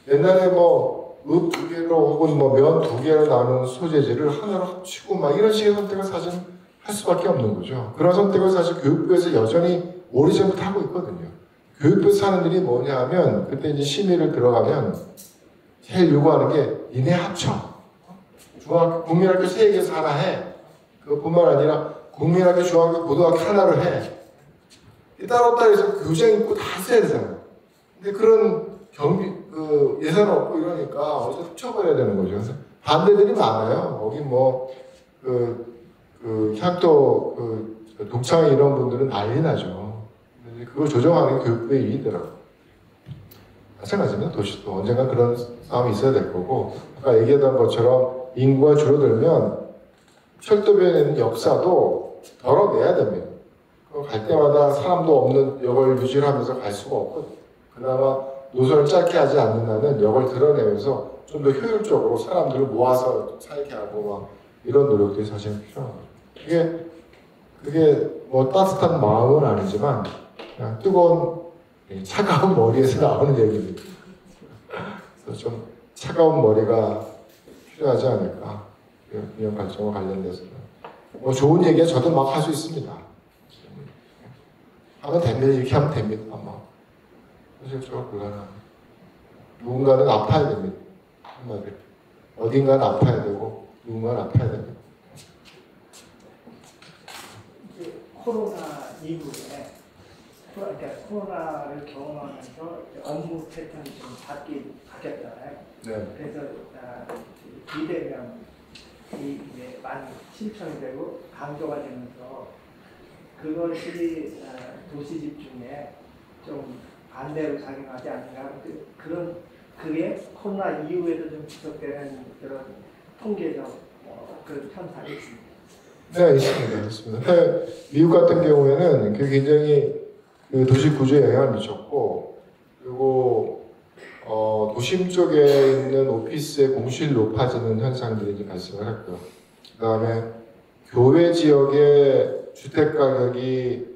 옛날에 읍 2개로 혹은 면 2개로 나누는 소재지를 하나로 합치고 이런 식의 선택을 사실 할 수밖에 없는 거죠. 그런 선택을 사실 교육부에서 여전히 오래전부터 하고 있거든요. 교육부에서 하는 일이 뭐냐 하면 그때 이제 심의를 들어가면 제일 요구하는 게 니네 합쳐. 중학교, 국민학교 3개에서 하나 해. 그것뿐만 아니라 국민학교, 중학교, 고등학교 하나로 해. 따로따로 해서 교장 있고 다 써야 되잖아요. 근데 그런 예산 없고 이러니까 어디서 훔쳐버려야 되는 거죠. 그래서 반대들이 많아요. 거기 향토, 독창 이런 분들은 난리 나죠. 근데 그걸 조정하는 게 교육부의 일이더라고요. 마찬가지입니다. 도시도 언젠가 그런 싸움이 있어야 될 거고, 아까 얘기했던 것처럼 인구가 줄어들면 철도변에 있는 역사도 덜어내야 됩니다. 갈 때마다 사람도 없는 역을 유지를 하면서 갈 수가 없거든요. 그나마 노선을 짧게 하지 않는 한은 역을 드러내면서 좀 더 효율적으로 사람들을 모아서 살게 하고 이런 노력들이 사실 필요합니다. 그게 따뜻한 마음은 아니지만 그냥 뜨거운 차가운 머리에서 나오는 얘기입니다. 그래서 좀 차가운 머리가 필요하지 않을까. 균형 발전과 관련돼서는 좋은 얘기야 저도 막 할 수 있습니다. 하면 됩니다. 이렇게 하면 됩니다. 현실적으로 곤란합니다. 누군가는 아파야 됩니다. 한마디로. 어딘가는 아파야 되고 누군가는 아파야 됩니다. 코로나 이후에 코로나를 경험하면서 업무 패턴이 좀 바뀌었잖아요. 네. 그래서 비대면이 이제 많이 실천이 되고 강조가 되면서 그것이 도시 집중에 좀 반대로 작용하지 않는가. 그게 코로나 이후에도 좀 지속되는 그런 통계적 그런 현상이 있습니다. 네, 있습니다. 미국 같은 경우에는 그게 굉장히 도시 구조에 영향을 미쳤고, 그리고 도심 쪽에 있는 오피스의 공실이 높아지는 현상들이 이제 발생을 했고요. 그 다음에 교외 지역의 주택 가격이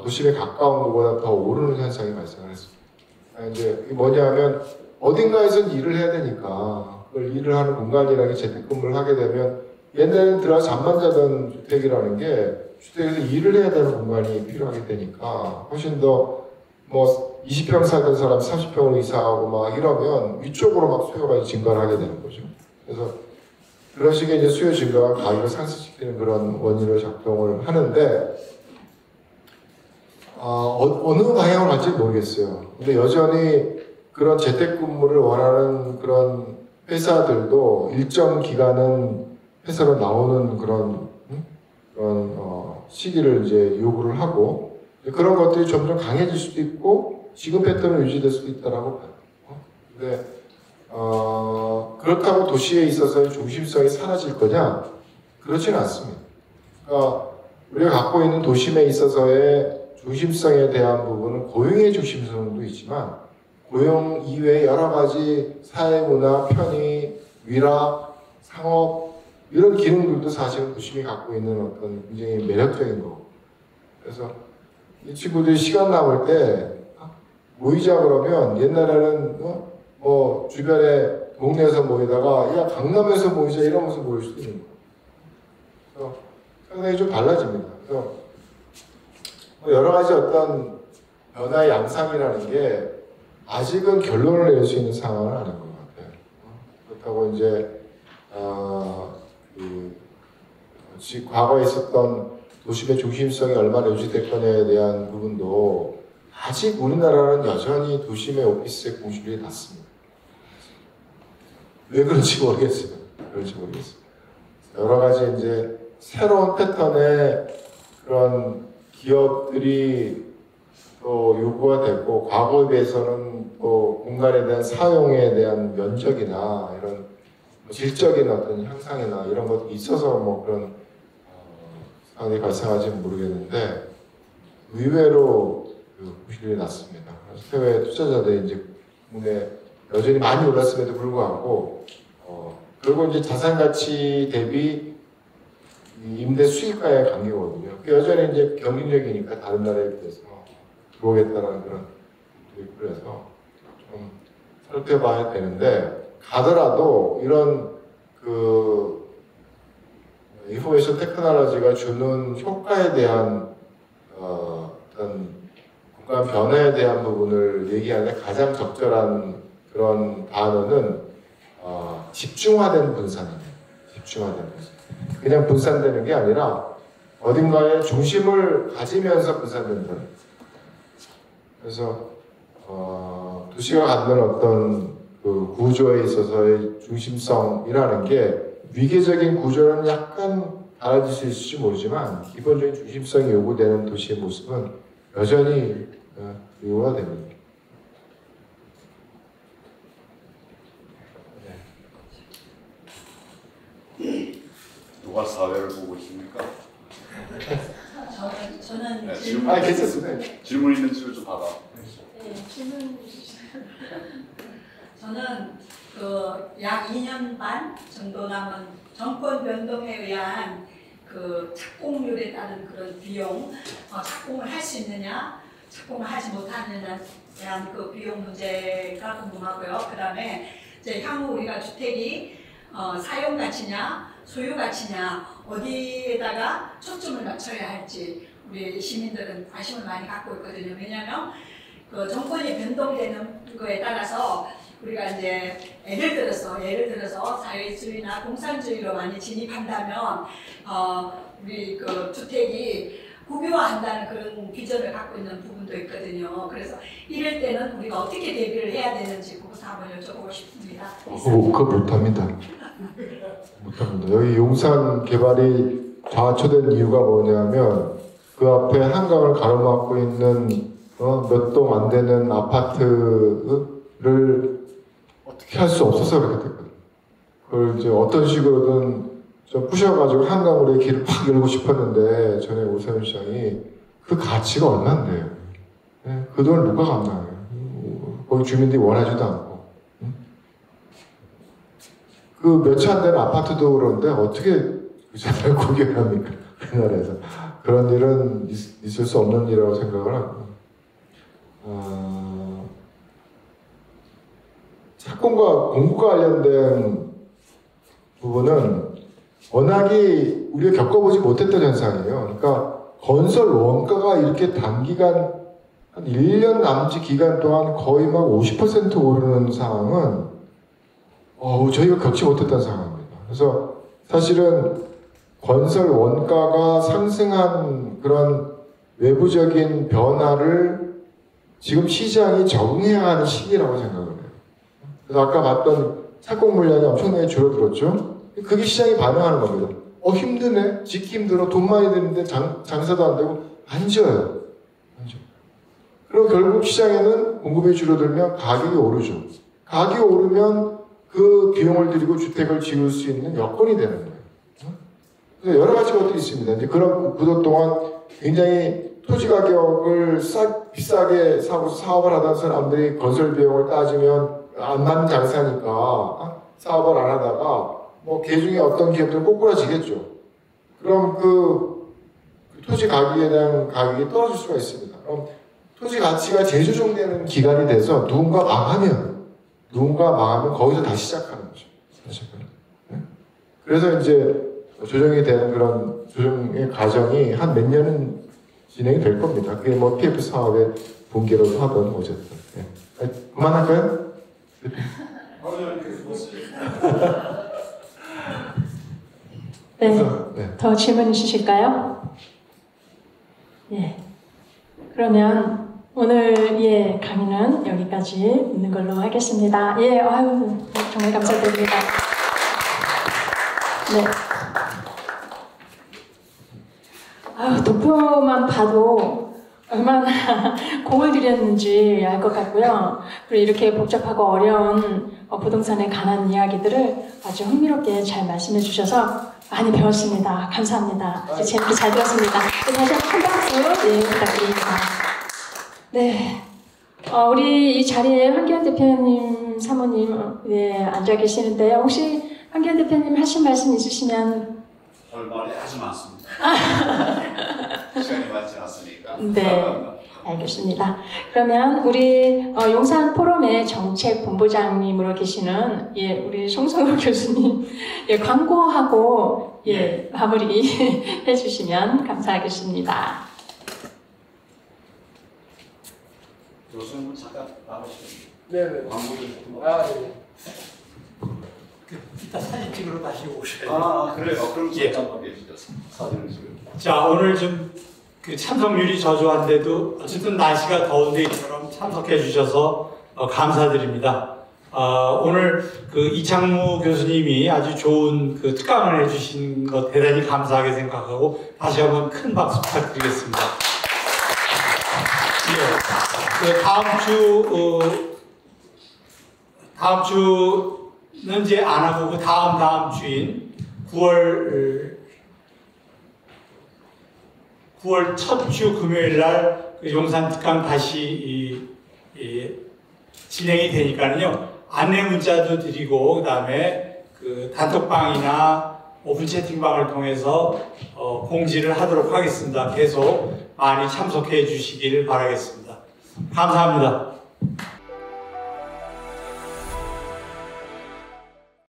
도심에 가까운 것보다 더 오르는 현상이 발생을 했습니다. 이제 이게 뭐냐면 어딘가에서 일을 해야 되니까 그걸 일을 하는 공간이라는 게 재택근무를 하게 되면 옛날에는 들어가서 잠만 자던 주택이라는 게 주택에서 일을 해야 되는 공간이 필요하게 되니까 훨씬 더 20평 살던 사람 30평으로 이사하고 이러면 위쪽으로 수요가 증가를 하게 되는 거죠. 그래서 그런 식의 이제 수요 증가가 가격을 상승시키는 그런 원인으로 작동을 하는데 어느 방향으로 갈지 모르겠어요. 근데 여전히 그런 재택근무를 원하는 그런 회사들도 일정 기간은 회사로 나오는 그런 시기를 이제 요구를 하고 그런 것들이 점점 강해질 수도 있고 지금 패턴은 유지될 수도 있다라고 봐요. 근데 그렇다고 도시에 있어서의 중심성이 사라질 거냐? 그렇지는 않습니다. 그러니까 우리가 갖고 있는 도심에 있어서의 중심성에 대한 부분은 고용의 중심성도 있지만 고용 이외의 여러 가지 사회문화, 편의, 위락, 상업 이런 기능들도 사실은 도심이 갖고 있는 어떤 굉장히 매력적인 거고 그래서 이 친구들이 시간 남을 때 모이자 그러면 옛날에는 주변에 동네에서 모이다가 야 강남에서 모이자 이러면서 모일 수도 있는 거예요. 그래서 상당히 좀 달라집니다. 그래서 뭐 여러 가지 어떤 변화의 양상이라는 게 아직은 결론을 낼 수 있는 상황은 아닌 것 같아요. 그렇다고 이제 과거에 있었던 도심의 중심성이 얼마나 유지될 거냐에 대한 부분도 아직 우리나라는 여전히 도심의 오피스의 공실률이 낮습니다. 왜 그런지 모르겠어요. 여러 가지 이제 새로운 패턴의 그런 기업들이 또 요구가 됐고, 과거에 비해서는 또 공간에 대한 사용에 대한 면적이나 이런 질적인 어떤 향상이나 이런 것도 있어서 뭐 그런 상황이 발생할지는 모르겠는데, 의외로 그 부실이 났습니다. 해외 투자자들이 이제 국내 여전히 많이 올랐음에도 불구하고, 그리고 이제 자산 가치 대비 임대 수익가의 관계거든요. 여전히 이제 경쟁력이니까 다른 나라에 비해서 들어오겠다는 그런 그래서 좀 살펴봐야 되는데, 가더라도 이런 그 인포메이션 테크놀로지가 주는 효과에 대한 어떤 공간 변화에 대한 부분을 얘기하는 가장 적절한 그런 단어는 집중화된 분산입니다. 집중화된 분산. 그냥 분산되는 게 아니라 어딘가에 중심을 가지면서 분산된다. 그래서 도시가 갖는 어떤 그 구조에 있어서의 중심성이라는 게 위계적인 구조는 약간 달라질 수 있을지 모르지만 기본적인 중심성이 요구되는 도시의 모습은 여전히 요구가 됩니다. 누가 사회를 보고 있습니까? 저는 네, 괜찮습니다. 질문 있는 집을 좀 받아. 네, 질문 저는 그 약 2년 반 정도 남은 정권 변동에 의한 그 착공률에 따른 그런 비용, 착공을 할 수 있느냐, 착공을 하지 못하느냐에 대한 그 비용 문제가 궁금하고요. 그다음에 이제 향후 우리가 주택이 사용 가치냐, 소유 가치냐, 어디에다가 초점을 맞춰야 할지 우리 시민들은 관심을 많이 갖고 있거든요. 왜냐하면 그 정권이 변동되는 거에 따라서 우리가 이제 예를 들어서 사회주의나 공산주의로 많이 진입한다면 우리 그 주택이 국유화한다는 그런 비전을 갖고 있는 부분도 있거든요. 그래서 이럴 때는 우리가 어떻게 대비를 해야 되는지 그것도 한번 여쭤보고 싶습니다. 그거 못합니다. 여기 용산 개발이 좌초된 이유가 뭐냐면 그 앞에 한강을 가로막고 있는 몇 동 안 되는 아파트를 어떻게 할 수 없어서 그렇게 됐거든요. 그걸 이제 어떤 식으로든 좀 부셔가지고 한강으로의 길을 팍 열고 싶었는데 전에 오세훈 시장이 그 가치가 얼마인데요. 그 돈을 누가 갚나요? 거기 주민들이 원하지도 않고. 그 몇 채 안 되는 아파트도 그런데 어떻게 그 자리를 구경합니까? 그 나라에서. 그런 일은 있을 수 없는 일이라고 생각을 하고. 착공과 공구가 관련된 부분은 워낙에 우리가 겪어보지 못했던 현상이에요. 그러니까 건설 원가가 이렇게 단기간 한 1년 남짓 기간 동안 거의 막 50% 오르는 상황은 저희가 겪지 못했던 상황입니다. 그래서 사실은 건설 원가가 상승한 그런 외부적인 변화를 지금 시장이 적응해야 하는 시기라고 생각을 해요. 그래서 아까 봤던 착공 물량이 엄청나게 줄어들었죠. 그게 시장이 반응하는 겁니다. 힘드네, 짓기 힘들어, 돈 많이 드는데 장사도 안 되고 안 지어요. 그럼 결국 시장에는 공급이 줄어들면 가격이 오르죠. 가격이 오르면 그 비용을 들이고 주택을 지을 수 있는 여건이 되는 거예요. 그래서 여러 가지 것들이 있습니다. 이제 그런 구도 동안 굉장히 토지 가격을 비싸게 사고 사업을 하던 사람들이 건설 비용을 따지면 안 맞는 장사니까 사업을 안 하다가 뭐 개중에 어떤 기업들은 꼬꾸라지겠죠. 그럼 그 토지 가격에 대한 가격이 떨어질 수가 있습니다. 그럼 토지 가치가 재조정되는 기간이 돼서 누군가 망하면 누군가 망하면 거기서 다시 시작하는 거죠. 사실은. 네? 그래서 이제 조정이 되는 그런 조정의 과정이 한 몇 년은 진행이 될 겁니다. 그게 뭐 PF 사업의 분기라도 하든 어쨌든. 네. 그만할까요? 네. 네. 더 질문 있으실까요? 예. 그러면 오늘 강의는 여기까지 있는 걸로 하겠습니다. 예, 아유, 정말 감사드립니다. 네. 아유, 도표만 봐도 얼마나 공을 들였는지 알 것 같고요. 그리고 이렇게 복잡하고 어려운 부동산에 관한 이야기들을 아주 흥미롭게 잘 말씀해 주셔서 많이 배웠습니다. 감사합니다. 아주 재밌게 잘 들었습니다. 다시 한 박수 부탁드립니다. 네. 우리 이 자리에 황교안 대표님, 사모님 앉아 계시는데 혹시 황교안 대표님 하신 말씀 있으시면 할 말이 아주 많습니다. 시간이 많지 않습니까? 네. 알겠습니다. 그러면 우리 용산 포럼의 정책본부장님으로 계시는 우리 송성호 교수님 광고하고 마무리 해주시면 감사하겠습니다. 교수님 잠깐 나오시죠. 네네. 광고를 네. 이따 사진 찍으러 다시 오셔야 돼요. 그래요. 그럼 잠깐만 계시죠. 사진을 찍을. 자, 오늘 좀 그 참석률이 저조한데도 어쨌든 날씨가 더운데 이처럼 참석해 주셔서 감사드립니다. 오늘 그 이창무 교수님이 아주 좋은 그 특강을 해주신 것 대단히 감사하게 생각하고 다시 한번 큰 박수 부탁드리겠습니다. 그 다음 주는 이제 안 하고 그 다음 주인 9월 첫 주 금요일 날 그 용산 특강 다시 진행이 되니까요. 안내 문자도 드리고 그다음에 그 단톡방이나 오픈 채팅방을 통해서 공지를 하도록 하겠습니다. 계속 많이 참석해 주시기를 바라겠습니다. 감사합니다.